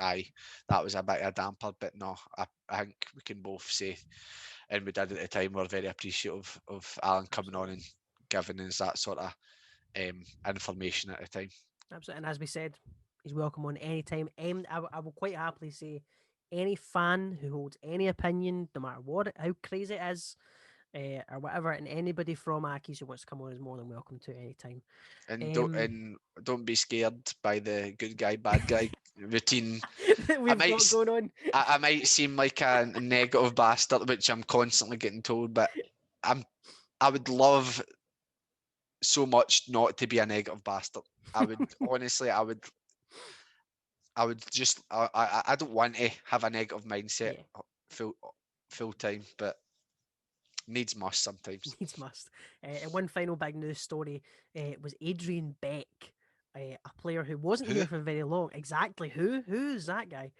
aye, that was a bit of a damper. But no, I think we can both say, and we did at the time, we're very appreciative of Alan coming on and giving us that sort of information at the time. Absolutely. And as we said, he's welcome on any time. I will quite happily say any fan who holds any opinion, no matter how crazy it is, or whatever, and anybody from Aki's who wants to come on is more than welcome to any time. And don't be scared by the good guy, bad guy routine. We've got going on. I might seem like a negative bastard, which I'm constantly getting told, but I would love so much not to be a negative bastard. I would honestly, I would just, I don't want to have a negative mindset full time, but needs must sometimes. Needs must. And one final big news story was Adrian Beck, a player who wasn't here for very long. Exactly. Who's that guy?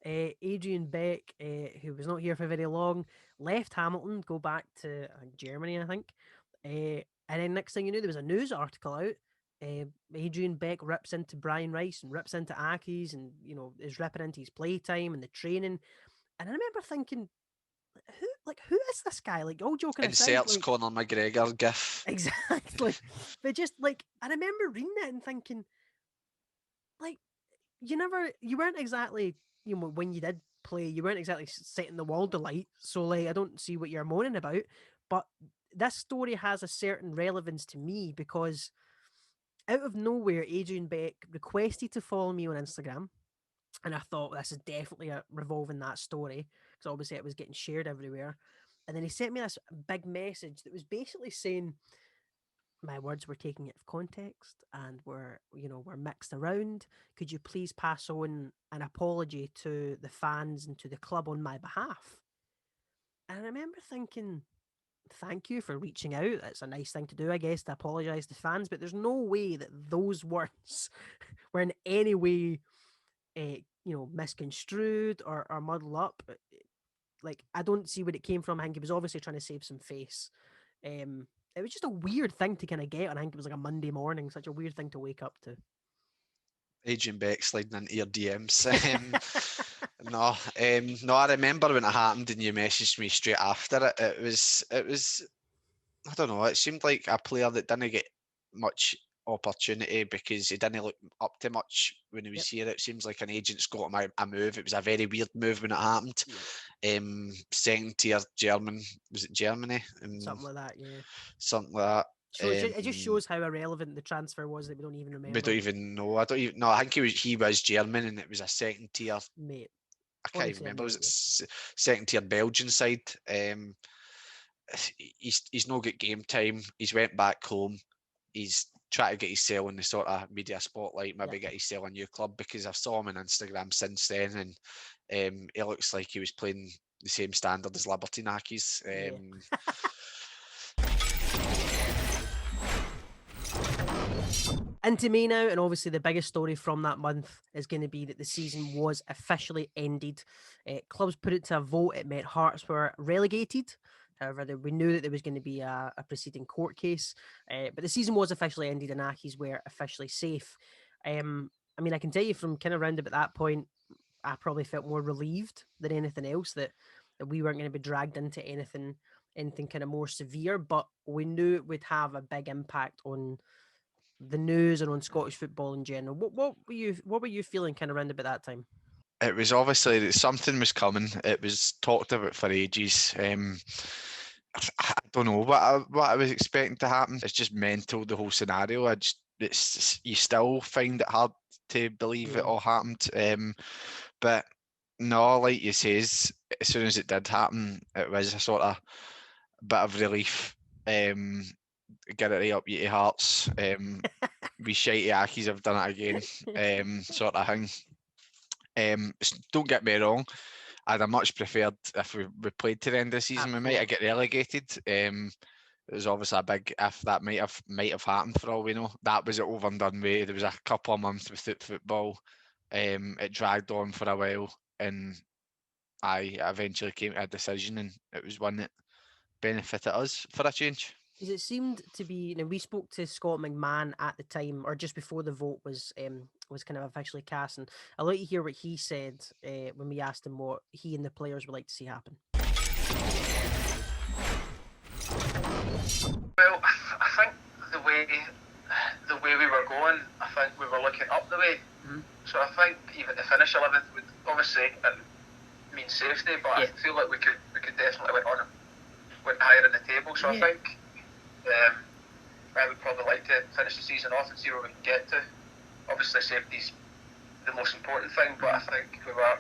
Adrian Beck, who was not here for very long, left Hamilton, go back to Germany, I think. And then next thing you knew, there was a news article out. Adrian Beck rips into Brian Rice and rips into Aki's, and is ripping into his playtime and the training. And I remember thinking, who is this guy? Like, all joking aside, Inserts Conor McGregor gif. Exactly. But just I remember reading it and thinking, like, you weren't exactly, when you did play, you weren't exactly setting the world alight. So I don't see what you're moaning about. But this story has a certain relevance to me because out of nowhere, Adrian Beck requested to follow me on Instagram. And I thought this is definitely revolving that story because obviously it was getting shared everywhere. And then he sent me this big message that was basically saying my words were taking it out of context and were mixed around. Could you please pass on an apology to the fans and to the club on my behalf? And I remember thinking, thank you for reaching out. It's a nice thing to do, I guess, to apologize to fans, but there's no way that those words were in any way misconstrued or muddled up. Like, I don't see where it came from. I think he was obviously trying to save some face. It was just a weird thing to kind of get, and I think it was like a Monday morning, such a weird thing to wake up to. Adrian Beck sliding into your DMs. No, I remember when it happened and you messaged me straight after it. It was, I don't know, it seemed like a player that didn't get much opportunity because he didn't look up to much when he was here. It seems like an agent's got him a move. It was a very weird move when it happened. Second tier German, was it Germany? Something like that, yeah. Something like that. It just shows how irrelevant the transfer was that we don't even remember. We don't even know. I don't even know. I think he was German and it was a second tier. Mate, I can't even remember. Was it second tier Belgian side? He's no good game time. He's went back home. He's trying to get his sell in the sort of media spotlight, maybe get his sell a new club, because I've saw him on Instagram since then, and he looks like he was playing the same standard as Liberty Nakis. Into me now, and obviously the biggest story from that month is going to be that the season was officially ended. Clubs put it to a vote. It meant Hearts were relegated. However, we knew that there was going to be a preceding court case, but the season was officially ended and Accies were officially safe. I mean, I can tell you from kind of round about that point, I probably felt more relieved than anything else that we weren't going to be dragged into anything kind of more severe, but we knew it would have a big impact on the news and on Scottish football in general. What were you feeling kind of around about that time? It was obviously that something was coming. It was talked about for ages. I don't know what I was expecting to happen. It's just mental, the whole scenario. You still find it hard to believe it all happened. But no, like you says, as soon as it did happen, it was a sort of bit of relief. Get it right up your hearts. We shitey Ackies have done it again. Sort of thing. Don't get me wrong, I'd have much preferred if we played to the end of the season. We might have get relegated. It was obviously a big if that might have happened for all we know. That was it over and done with. There was a couple of months without football. It dragged on for a while, and I eventually came to a decision, and it was one that benefited us for a change. Because it seemed to be, we spoke to Scott McMahon at the time, or just before the vote was kind of officially cast, and I'll let you hear what he said when we asked him what he and the players would like to see happen. Well, I think the way we were going, I think we were looking up the way. Mm-hmm. So I think even to finish 11th would obviously mean safety, but I feel like we could definitely went higher in the table. So I think I would probably like to finish the season off and see where we can get to. Obviously, safety's the most important thing, but I think we were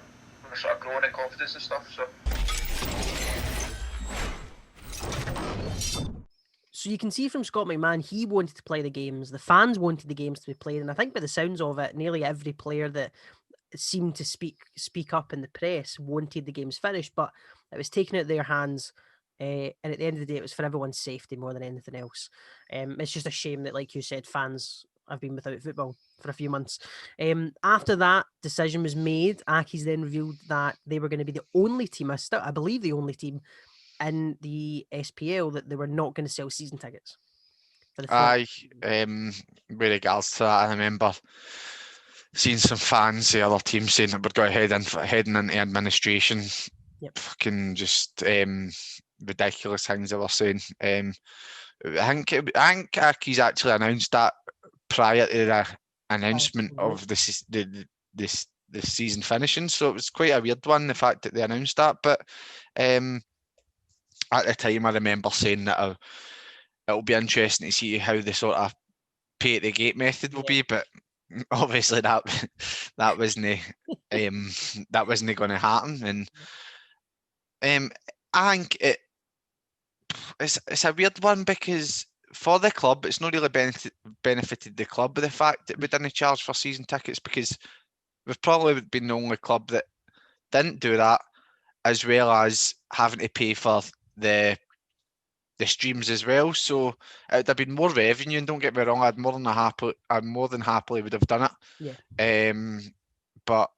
sort of growing in confidence and stuff. So you can see from Scott McMahon, he wanted to play the games. The fans wanted the games to be played, and I think by the sounds of it, nearly every player that seemed to speak up in the press wanted the games finished, but it was taken out of their hands. And at the end of the day, it was for everyone's safety more than anything else. It's just a shame that, like you said, fans have been without football for a few months. After that decision was made, Accies then revealed that they were going to be the only team, I believe the only team in the SPL that they were not going to sell season tickets. For the with regards to that, I remember seeing some fans, the other team saying that we're going heading into administration. Fucking just ridiculous things they were saying. I think Accies actually announced that prior to the announcement of the season finishing, so it was quite a weird one, the fact that they announced that. But at the time, I remember saying that it'll be interesting to see how the sort of pay at the gate method will be, but obviously that wasn't that wasn't going to happen. And I think it's a weird one, because for the club, it's not really benefited the club with the fact that we didn't charge for season tickets, because we've probably been the only club that didn't do that, as well as having to pay for the streams as well. So it would have been more revenue, and don't get me wrong, I'd more than happily would have done it. But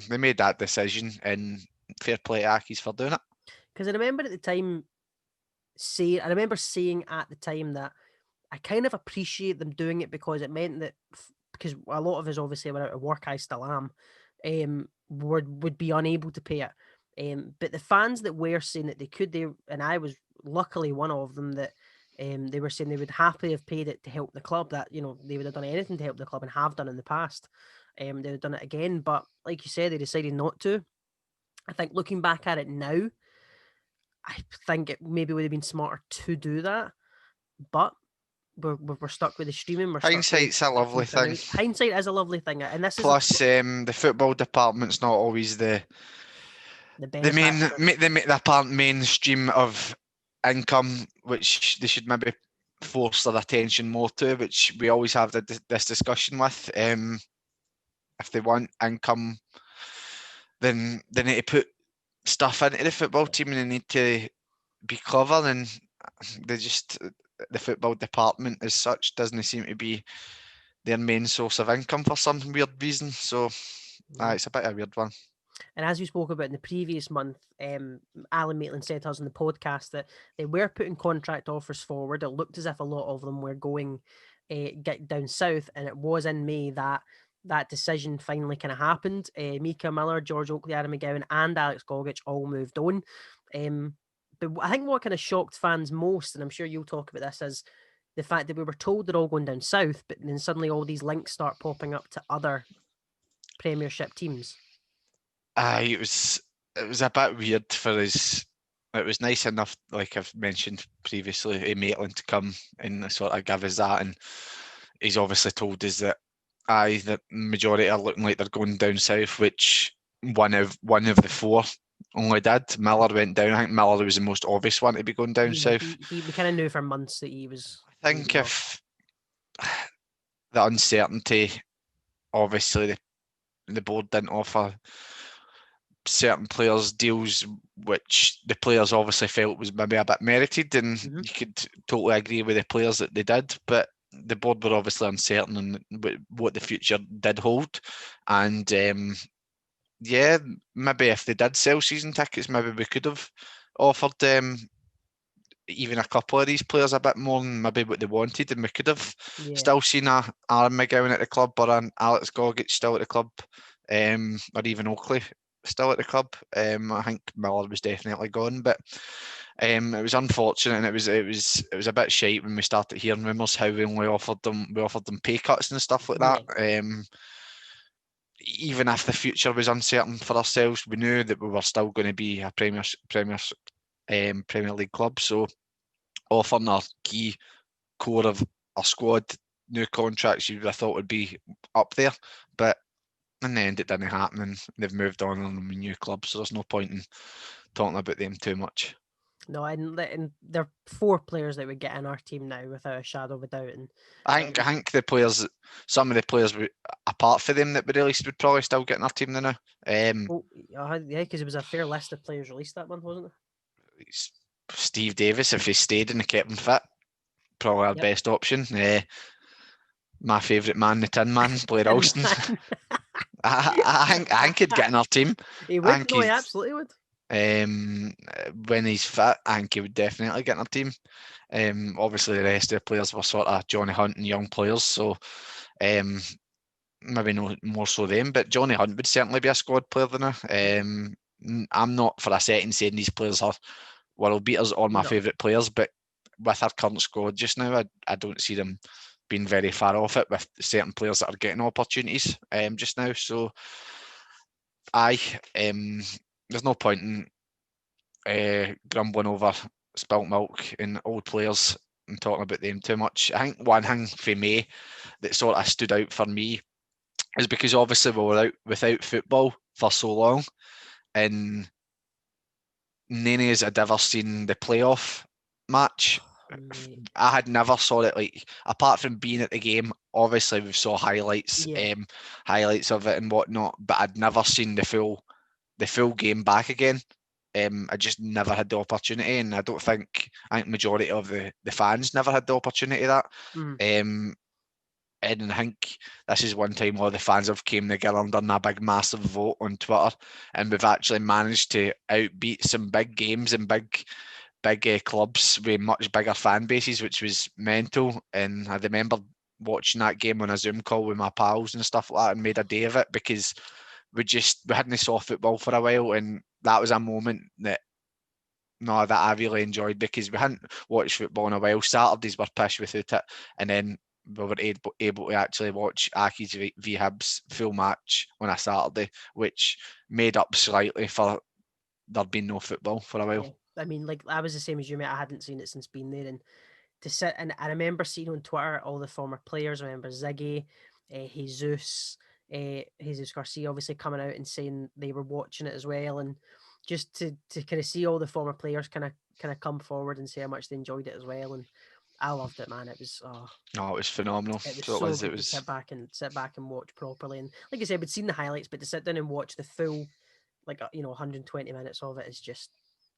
they made that decision, and fair play to Accies for doing it. Because I remember at the time saying at the time that I kind of appreciate them doing it, because it meant that, because a lot of us obviously were out of work, I still am, would be unable to pay it. But the fans that were saying that they could, and I was luckily one of them, that they were saying they would happily have paid it to help the club, that, they would have done anything to help the club and have done in the past. They would have done it again, but like you said, they decided not to. I think looking back at it now, I think it maybe would have been smarter to do that, but we're stuck with the streaming. Hindsight's a lovely thing. Hindsight is a lovely thing, and this plus the football department's not always the mainstream of income, which they should maybe force their attention more to, which we always have this discussion with. If they want income, then they need to put stuff into the football team, and they need to be clever, and the football department as such doesn't seem to be their main source of income for some weird reason. So it's a bit of a weird one. And as we spoke about in the previous month, Alan Maitland said to us on the podcast that they were putting contract offers forward. It looked as if a lot of them were going get down south, and it was in May that decision finally kind of happened. Mika Miller, George Oakley, Adam McGowan, and Alex Gogic all moved on. But I think what kind of shocked fans most, and I'm sure you'll talk about this, is the fact that we were told they're all going down south, but then suddenly all these links start popping up to other Premiership teams. It was a bit weird for us. It was nice enough, like I've mentioned previously, Maitland to come and sort of give us that, and he's obviously told us that the majority are looking like they're going down south, which one of the four only did. Miller went down. I think Miller was the most obvious one to be going down south. We kind of knew for months that he was. I think if the uncertainty, obviously the board didn't offer certain players deals which the players obviously felt was maybe a bit merited, and you could totally agree with the players that they did, but the board were obviously uncertain on what the future did hold. And yeah, maybe if they did sell season tickets, maybe we could have offered even a couple of these players a bit more than maybe what they wanted, and we could have still seen a Aaron McGowan at the club, or an Alex Gogic still at the club, or even Oakley still at the club. I think Miller was definitely gone, but it was unfortunate, and it was a bit shite when we started hearing rumours how we only offered them pay cuts and stuff like that. Even if the future was uncertain for ourselves, we knew that we were still going to be a Premier League club. So offering our key core of our squad new contracts, you would have thought would be up there, but in the end it didn't happen, and they've moved on and with new clubs, so there's no point in talking about them too much. No, and there are 4 players that would get in our team now without a shadow of a doubt. And I think the players, some of the players apart from them that we released, would probably still get in our team now. Yeah, because it was a fair list of players released that month, wasn't it? Steve Davis, if he stayed and they kept him fit, probably our best option. My favourite man, the Tin Man, Blair Alston. I think he'd get in our team. He would. No, he absolutely would. When he's fit, I think he would definitely get in our team. Obviously, the rest of the players were sort of Johnny Hunt and young players, so maybe no more so them. But Johnny Hunt would certainly be a squad player now. I'm not for a second saying these players are world beaters or my favourite players, but with our current squad just now, I don't see them being very far off it with certain players that are getting opportunities just now. So there's no point in grumbling over spilt milk and old players and talking about them too much. I think one thing for me that sort of stood out for me is because obviously we were out without football for so long, and none of us had ever seen the playoff match. I had never saw it, like, apart from being at the game. Obviously we saw highlights of it and whatnot, but I'd never seen the full game back again. I just never had the opportunity, and I think majority of the fans never had the opportunity of that. And I think this is one time all the fans have came together and done a big massive vote on Twitter, and we've actually managed to outbeat some big games and big clubs with much bigger fan bases, which was mental. And I remember watching that game on a Zoom call with my pals and stuff like that, and made a day of it, because we hadn't saw football for a while, and that was a moment that I really enjoyed, because we hadn't watched football in a while. Saturdays were pish without it, and then we were able to actually watch Accies v Hibs full match on a Saturday, which made up slightly for there being no football for a while. Yeah. I mean, like, I was the same as you, mate. I hadn't seen it since being there, and to sit, and I remember seeing on Twitter all the former players. I remember Ziggy, Jesus Garcia obviously coming out and saying they were watching it as well, and just to kind of see all the former players kind of come forward and say how much they enjoyed it as well. And I loved it, man. It was it was phenomenal. It was good to sit back and watch properly. And like I said, we'd seen the highlights, but to sit down and watch the full, 120 minutes of it is just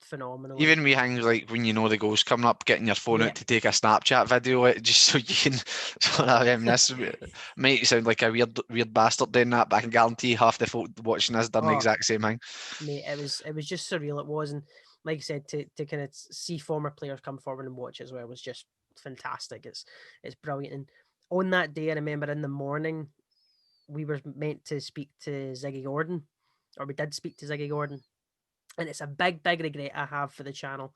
phenomenal. Even we things like when you know the goal's coming up, getting your phone out to take a Snapchat video, just so you can sort of reminisce. Might sound like a weird bastard doing that, but I can guarantee half the folk watching this done the exact same thing. Mate, it was just surreal. It was, and like I said, to kind of see former players come forward and watch it as well was just fantastic. It's brilliant. And on that day, I remember in the morning, we were meant to speak to Ziggy Gordon, or we did speak to Ziggy Gordon. And it's a big regret I have for the channel.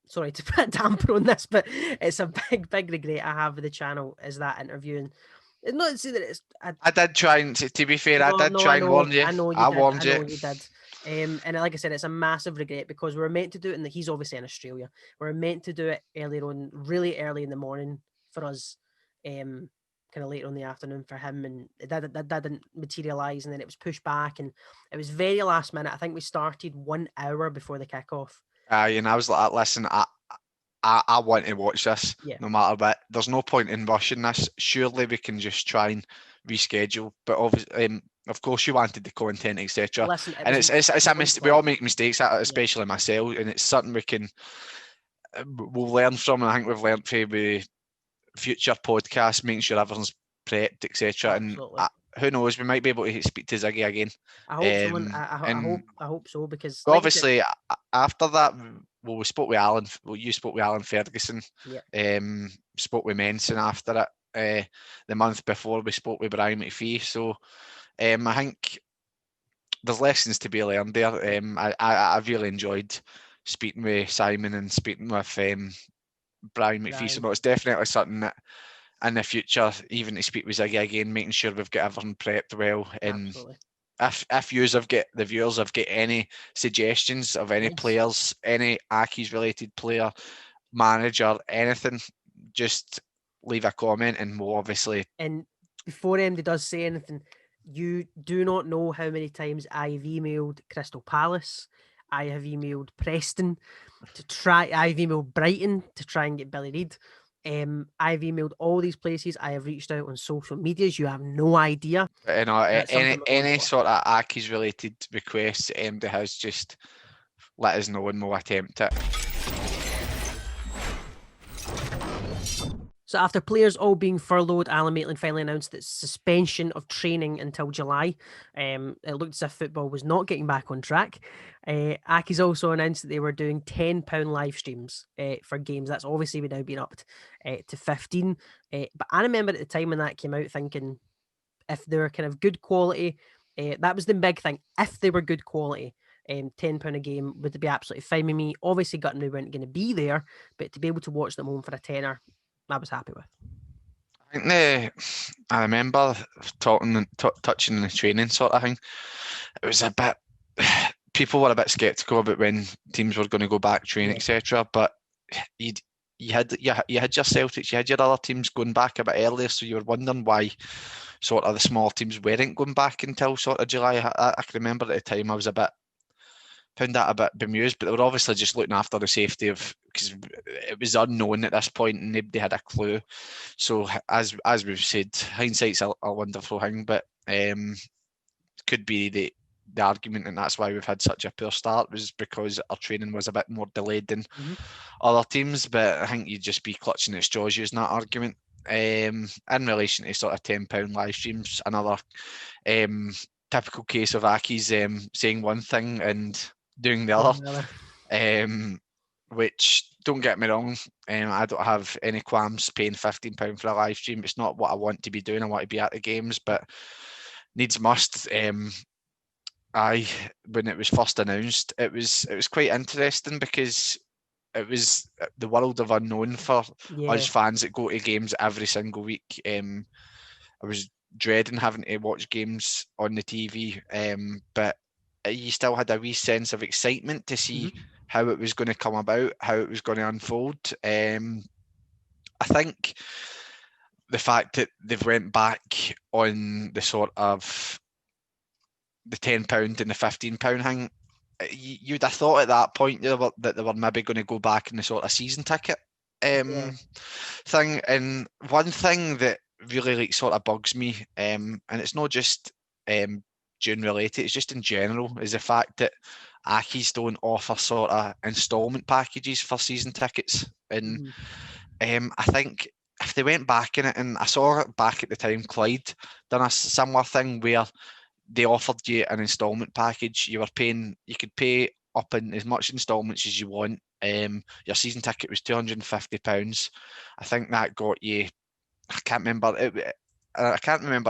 sorry to put a damper on this, but it's a big regret I have with the channel is that interview. And it's not to say that it's. I did try and, to be fair, I No, did no, try and warn you. I know you I did. warned I know you. you did. And like I said, it's a massive regret because we were meant to do it, and he's obviously in Australia. We were meant to do it earlier on, really early in the morning for us, kind of later on in the afternoon for him, and that didn't materialize, and then it was pushed back, and it was very last minute. I think we started 1 hour before the kickoff. And I was like, listen, I want to watch this Yeah. no matter what. There's no point in rushing this. Surely we can just try and reschedule. But obviously, of course, you wanted the content, etc. Listen, And it's a mistake. We all make mistakes, especially myself, and it's something we'll learn from. And I think we've learned from the future podcasts, making sure everything's prepped, etc. And who knows, we might be able to speak to Ziggy again. I hope someone. I hope so, because like obviously after that, we spoke with Alan. Well, you spoke with Alan Ferguson. Yeah. Spoke with Menson after it. The month before we spoke with Brian McPhee. So, I think there's lessons to be learned there. I really enjoyed speaking with Simon and speaking with Brian McPhee. So, no, it's definitely something that in the future, even to speak with Ziggy again, making sure we've got everything prepped well. And absolutely. If the viewers have got any suggestions of any players, any Accies related player, manager, anything, just leave a comment and we'll obviously. And before MD does say anything, you do not know how many times I've emailed Crystal Palace. I have emailed Preston to try. I've emailed Brighton to try and get Billy Reid. I've emailed all these places. I have reached out on social medias. You have no idea. Any sort of Accies related requests MD has, just let us know and we'll attempt it. So after players all being furloughed, Alan Maitland finally announced that suspension of training until July. It looked as if football was not getting back on track. Accies also announced that they were doing £10 live streams for games. That's obviously now been upped to 15. But I remember at the time when that came out thinking, if they were kind of good quality, that was the big thing. If they were good quality, £10 a game would be absolutely fine with me. Obviously, gutting we weren't going to be there, but to be able to watch them home for a tenner, I was happy with. I think I remember touching on the training sort of thing. It was a bit. People were a bit sceptical about when teams were going to go back training, etc. But you had your Celtics, you had your other teams going back a bit earlier, so you were wondering why sort of the small teams weren't going back until sort of July. I can remember at the time I was found that a bit bemused, but they were obviously just looking after the safety of, because it was unknown at this point and nobody had a clue. So as we've said, hindsight's a wonderful thing, but could be the argument, and that's why we've had such a poor start, was because our training was a bit more delayed than other teams. But I think you'd just be clutching at straws using that argument. In relation to sort of £10 live streams, another typical case of Accies saying one thing and doing the other. Which, don't get me wrong, I don't have any qualms paying £15 for a live stream. It's not what I want to be doing. I want to be at the games, but needs must. When it was first announced, it was quite interesting because it was the world of unknown for us fans that go to games every single week. I was dreading having to watch games on the TV, but you still had a wee sense of excitement to see how it was going to come about, how it was going to unfold. I think the fact that they've went back on the sort of the £10 and the £15 thing, you'd have thought at that point that they were maybe going to go back in the sort of season ticket thing. And one thing that really sort of bugs me, and it's not just June related, it's just in general, is the fact that Accies don't offer sort of instalment packages for season tickets. And I think if they went back in it, and I saw it back at the time, Clyde done a similar thing where they offered you an instalment package. You could pay up in as much instalments as you want. Your season ticket was £250. I think that got you, I can't remember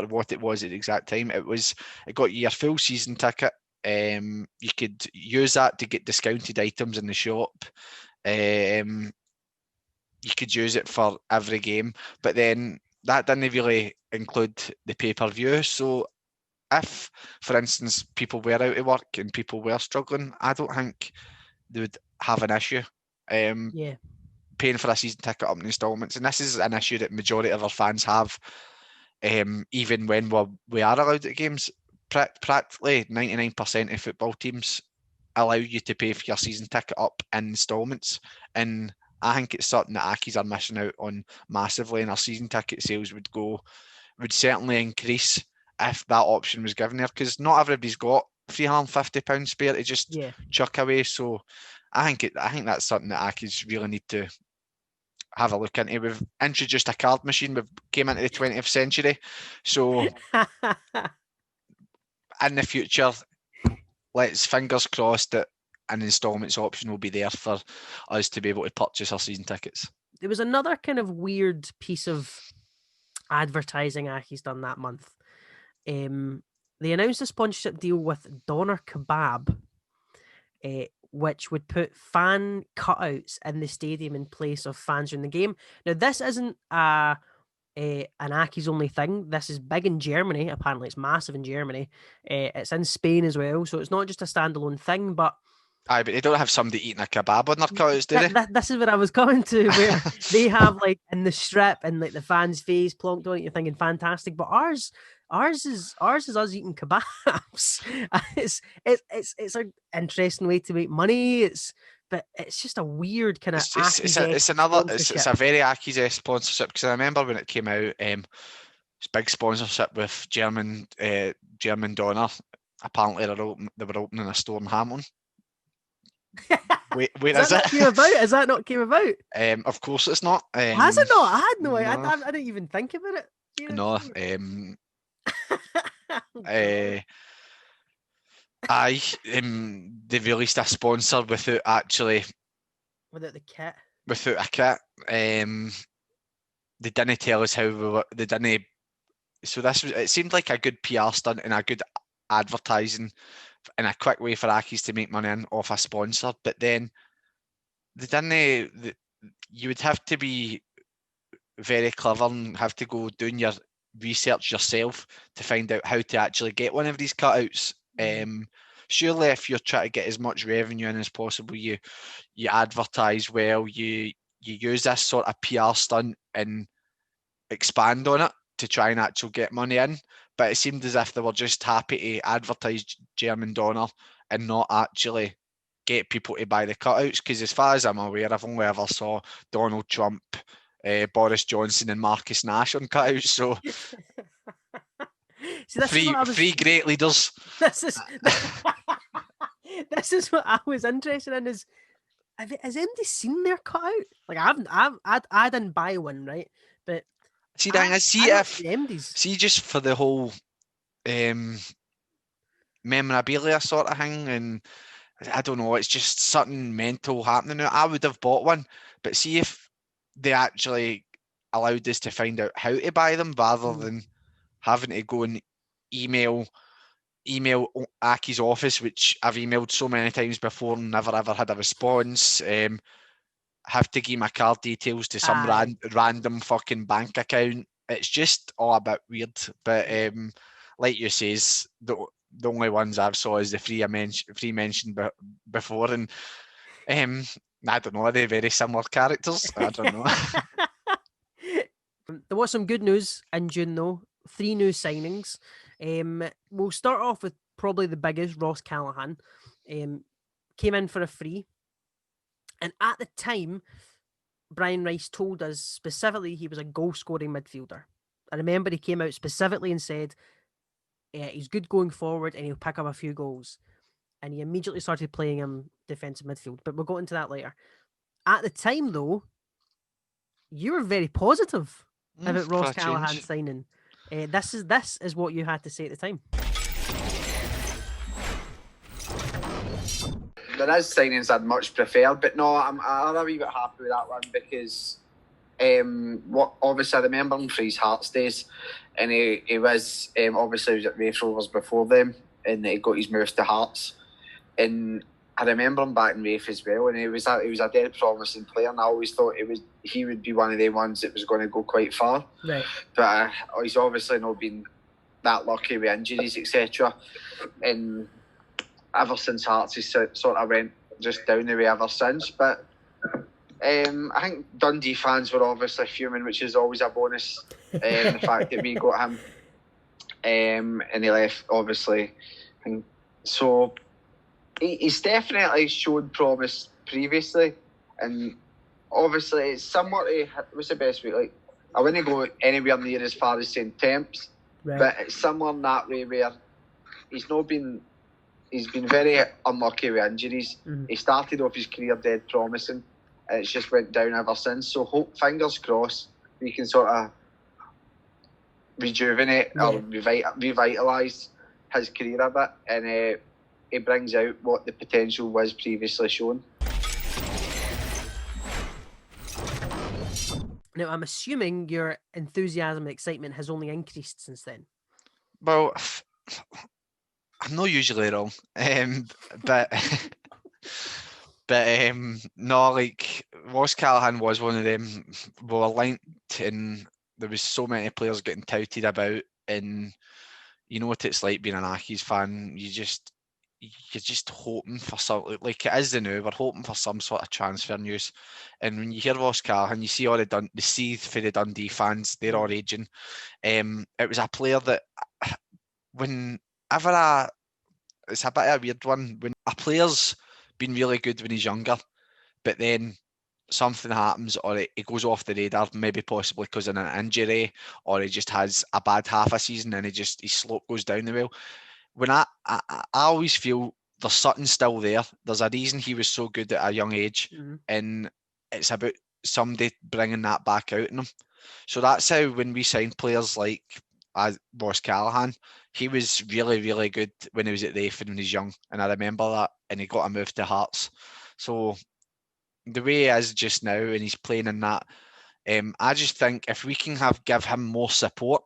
what it was at the exact time. It got you your full season ticket. You could use that to get discounted items in the shop. You could use it for every game, but then that didn't really include the pay-per-view. So if, for instance, people were out of work and people were struggling, I don't think they would have an issue Yeah. paying for a season ticket up in instalments. And this is an issue that majority of our fans have, even when we are allowed at games. Practically 99% of football teams allow you to pay for your season ticket up in instalments, and I think it's something that Accies are missing out on massively, and our season ticket sales would certainly increase if that option was given there, because not everybody's got £350 spare to just chuck away. So I think that's something that Accies really need to have a look into. We've introduced a card machine. We've came into the 20th century, so in the future, let's fingers crossed that an instalments option will be there for us to be able to purchase our season tickets. There was another kind of weird piece of advertising Aki's done that month. They announced a sponsorship deal with Doner Kebab, which would put fan cutouts in the stadium in place of fans during the game. Now, this isn't an Aki's only thing. This is big in Germany. Apparently, it's massive in Germany. It's in Spain as well, so it's not just a standalone thing, but aye, but they don't have somebody eating a kebab on their cutouts, do they? This is what I was coming to, where they have like in the strip and like the fan's face plonked on it. You're thinking fantastic, but ours is us eating kebabs. It's an interesting way to make money. But it's just a weird kind of. It's a very Accies sponsorship, because I remember when it came out, it's big sponsorship with German Doner. Apparently they were opening a store in Hamilton. Wait, is that came about? Is that not came about? Of course it's not. Has it not? I had no idea. I didn't even think about it. No. They've released a sponsor without the kit. Without a kit. They didn't tell us how we were. They didn't. So it seemed like a good PR stunt and a good advertising in a quick way for Accies to make money off a sponsor, but then they didn't. You would have to be very clever and have to go doing your research yourself to find out how to actually get one of these cutouts. Surely, if you're trying to get as much revenue in as possible, you advertise well, you use this sort of PR stunt and expand on it to try and actually get money in. But it seemed as if they were just happy to advertise German Doner and not actually get people to buy the cutouts. Because as far as I'm aware, I've only ever saw Donald Trump, Boris Johnson and Marcus Nash on cutouts. So three great leaders. This is what I was interested in. Has anybody seen their cutout? Like I didn't buy one, right? But see just for the whole memorabilia sort of thing, and I don't know, it's just something mental happening now. I would have bought one, but see if they actually allowed us to find out how to buy them rather than having to go and email Aki's office, which I've emailed so many times before and never ever had a response. Have to give my card details to some random fucking bank account. It's just all a bit weird. But like you says, the only ones I've saw is the three mentioned before, and I don't know, are they very similar characters? I don't know. There was some good news in June though. 3 new signings. We'll start off with probably the biggest, Ross Callahan. Came in for a free. And at the time, Brian Rice told us specifically he was a goal-scoring midfielder. I remember he came out specifically and said he's good going forward and he'll pick up a few goals. And he immediately started playing him defensive midfield. But we'll go into that later. At the time, though, you were very positive about Ross Callahan signing. This is what you had to say at the time. There is signings I'd much prefer, but no, I'm a wee bit happy with that one because obviously I remember him for his Hearts days, and he was obviously he was at Raith Rovers before them, and he got his moves to Hearts, and I remember him back in Rafe as well, and he was a dead promising player, and I always thought he would be one of the ones that was going to go quite far. Right. But he's obviously not been that lucky with injuries, etc. And ever since Hearts, he's sort of went just down the way ever since. But I think Dundee fans were obviously fuming, which is always a bonus. The fact that we got him, and he left, obviously. And so he's definitely showed promise previously, and obviously it's somewhat. What's the best way? Like, I wouldn't go anywhere near as far as saying temps, Right. but it's somewhere in that way where he's been very unlucky with injuries. Mm-hmm. He started off his career dead promising, and it's just went down ever since. So fingers crossed, we can sort of rejuvenate or revitalise his career a bit, and he brings out what the potential was previously shown. Now, I'm assuming your enthusiasm and excitement has only increased since then. Well, I'm not usually wrong, but no, like Ross Callahan was one of them. We were linked, and there was so many players getting touted about, and you know what it's like being an Accies fan. You're just hoping for something, like it is the now. We're hoping for some sort of transfer news, and when you hear Ross Callahan, you see all the seethe for the Dundee fans. They're all raging. It was a player that it's a bit of a weird one when a player's been really good when he's younger, but then something happens or he goes off the radar, maybe possibly because of an injury, or he just has a bad half a season and his slope goes down the well. When I always feel there's something still there. There's a reason he was so good at a young age, and it's about somebody bringing that back out in him. So that's how when we signed players like Ross Callahan, he was really, really good when he was at Rafe and when he was young, and I remember that, and he got a move to Hearts. So the way he is just now, and he's playing in that, I just think if we can give him more support,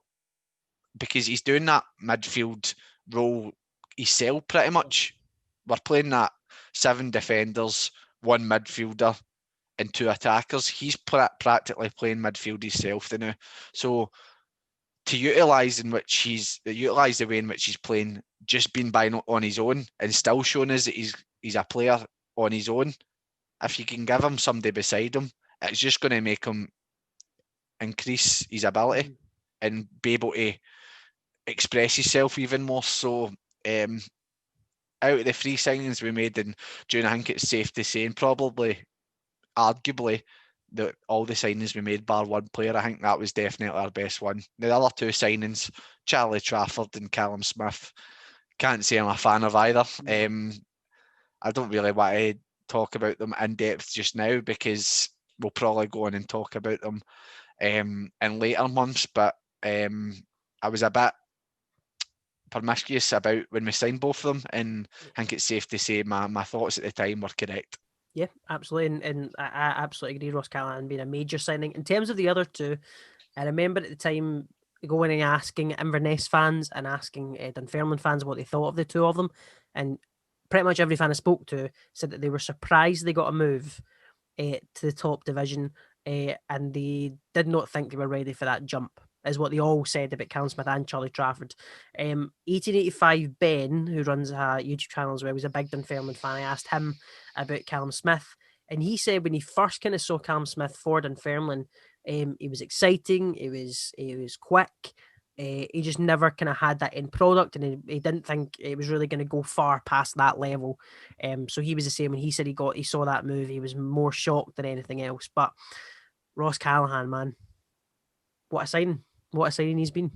because he's doing that midfield role himself pretty much. We're playing that 7 defenders, 1 midfielder, and 2 attackers. He's practically playing midfield himself now. So to utilise the way in which he's playing, just being by on his own and still showing us that he's a player on his own. If you can give him somebody beside him, it's just going to make him increase his ability and be able to express himself even more. So out of the 3 signings we made in June, I think it's safe to say, and probably arguably, all the signings we made bar 1 player, I think that was definitely our best one. The other 2 signings, Charlie Trafford and Callum Smith, can't say I'm a fan of either. I don't really want to talk about them in depth just now, because we'll probably go on and talk about them in later months, but I was a bit promiscuous about when we signed both of them, and I think it's safe to say my thoughts at the time were correct. Yeah, absolutely, and I absolutely agree. Ross Callahan being a major signing. In terms of the other 2, I remember at the time going and asking Inverness fans and asking Dunfermline fans what they thought of the 2 of them, and pretty much every fan I spoke to said that they were surprised they got a move to the top division, and they did not think they were ready for that jump, is what they all said about Callum Smith and Charlie Trafford. 1885 Ben, who runs a YouTube channel as well, was a big Dunfermline fan. I asked him about Callum Smith, and he said when he first kind of saw Callum Smith for Dunfermline, he was exciting, he was quick, he just never kind of had that end product, and he didn't think it was really going to go far past that level. So he was the same when he said he saw that move. He was more shocked than anything else. But Ross Callahan, man, what a signing he's been.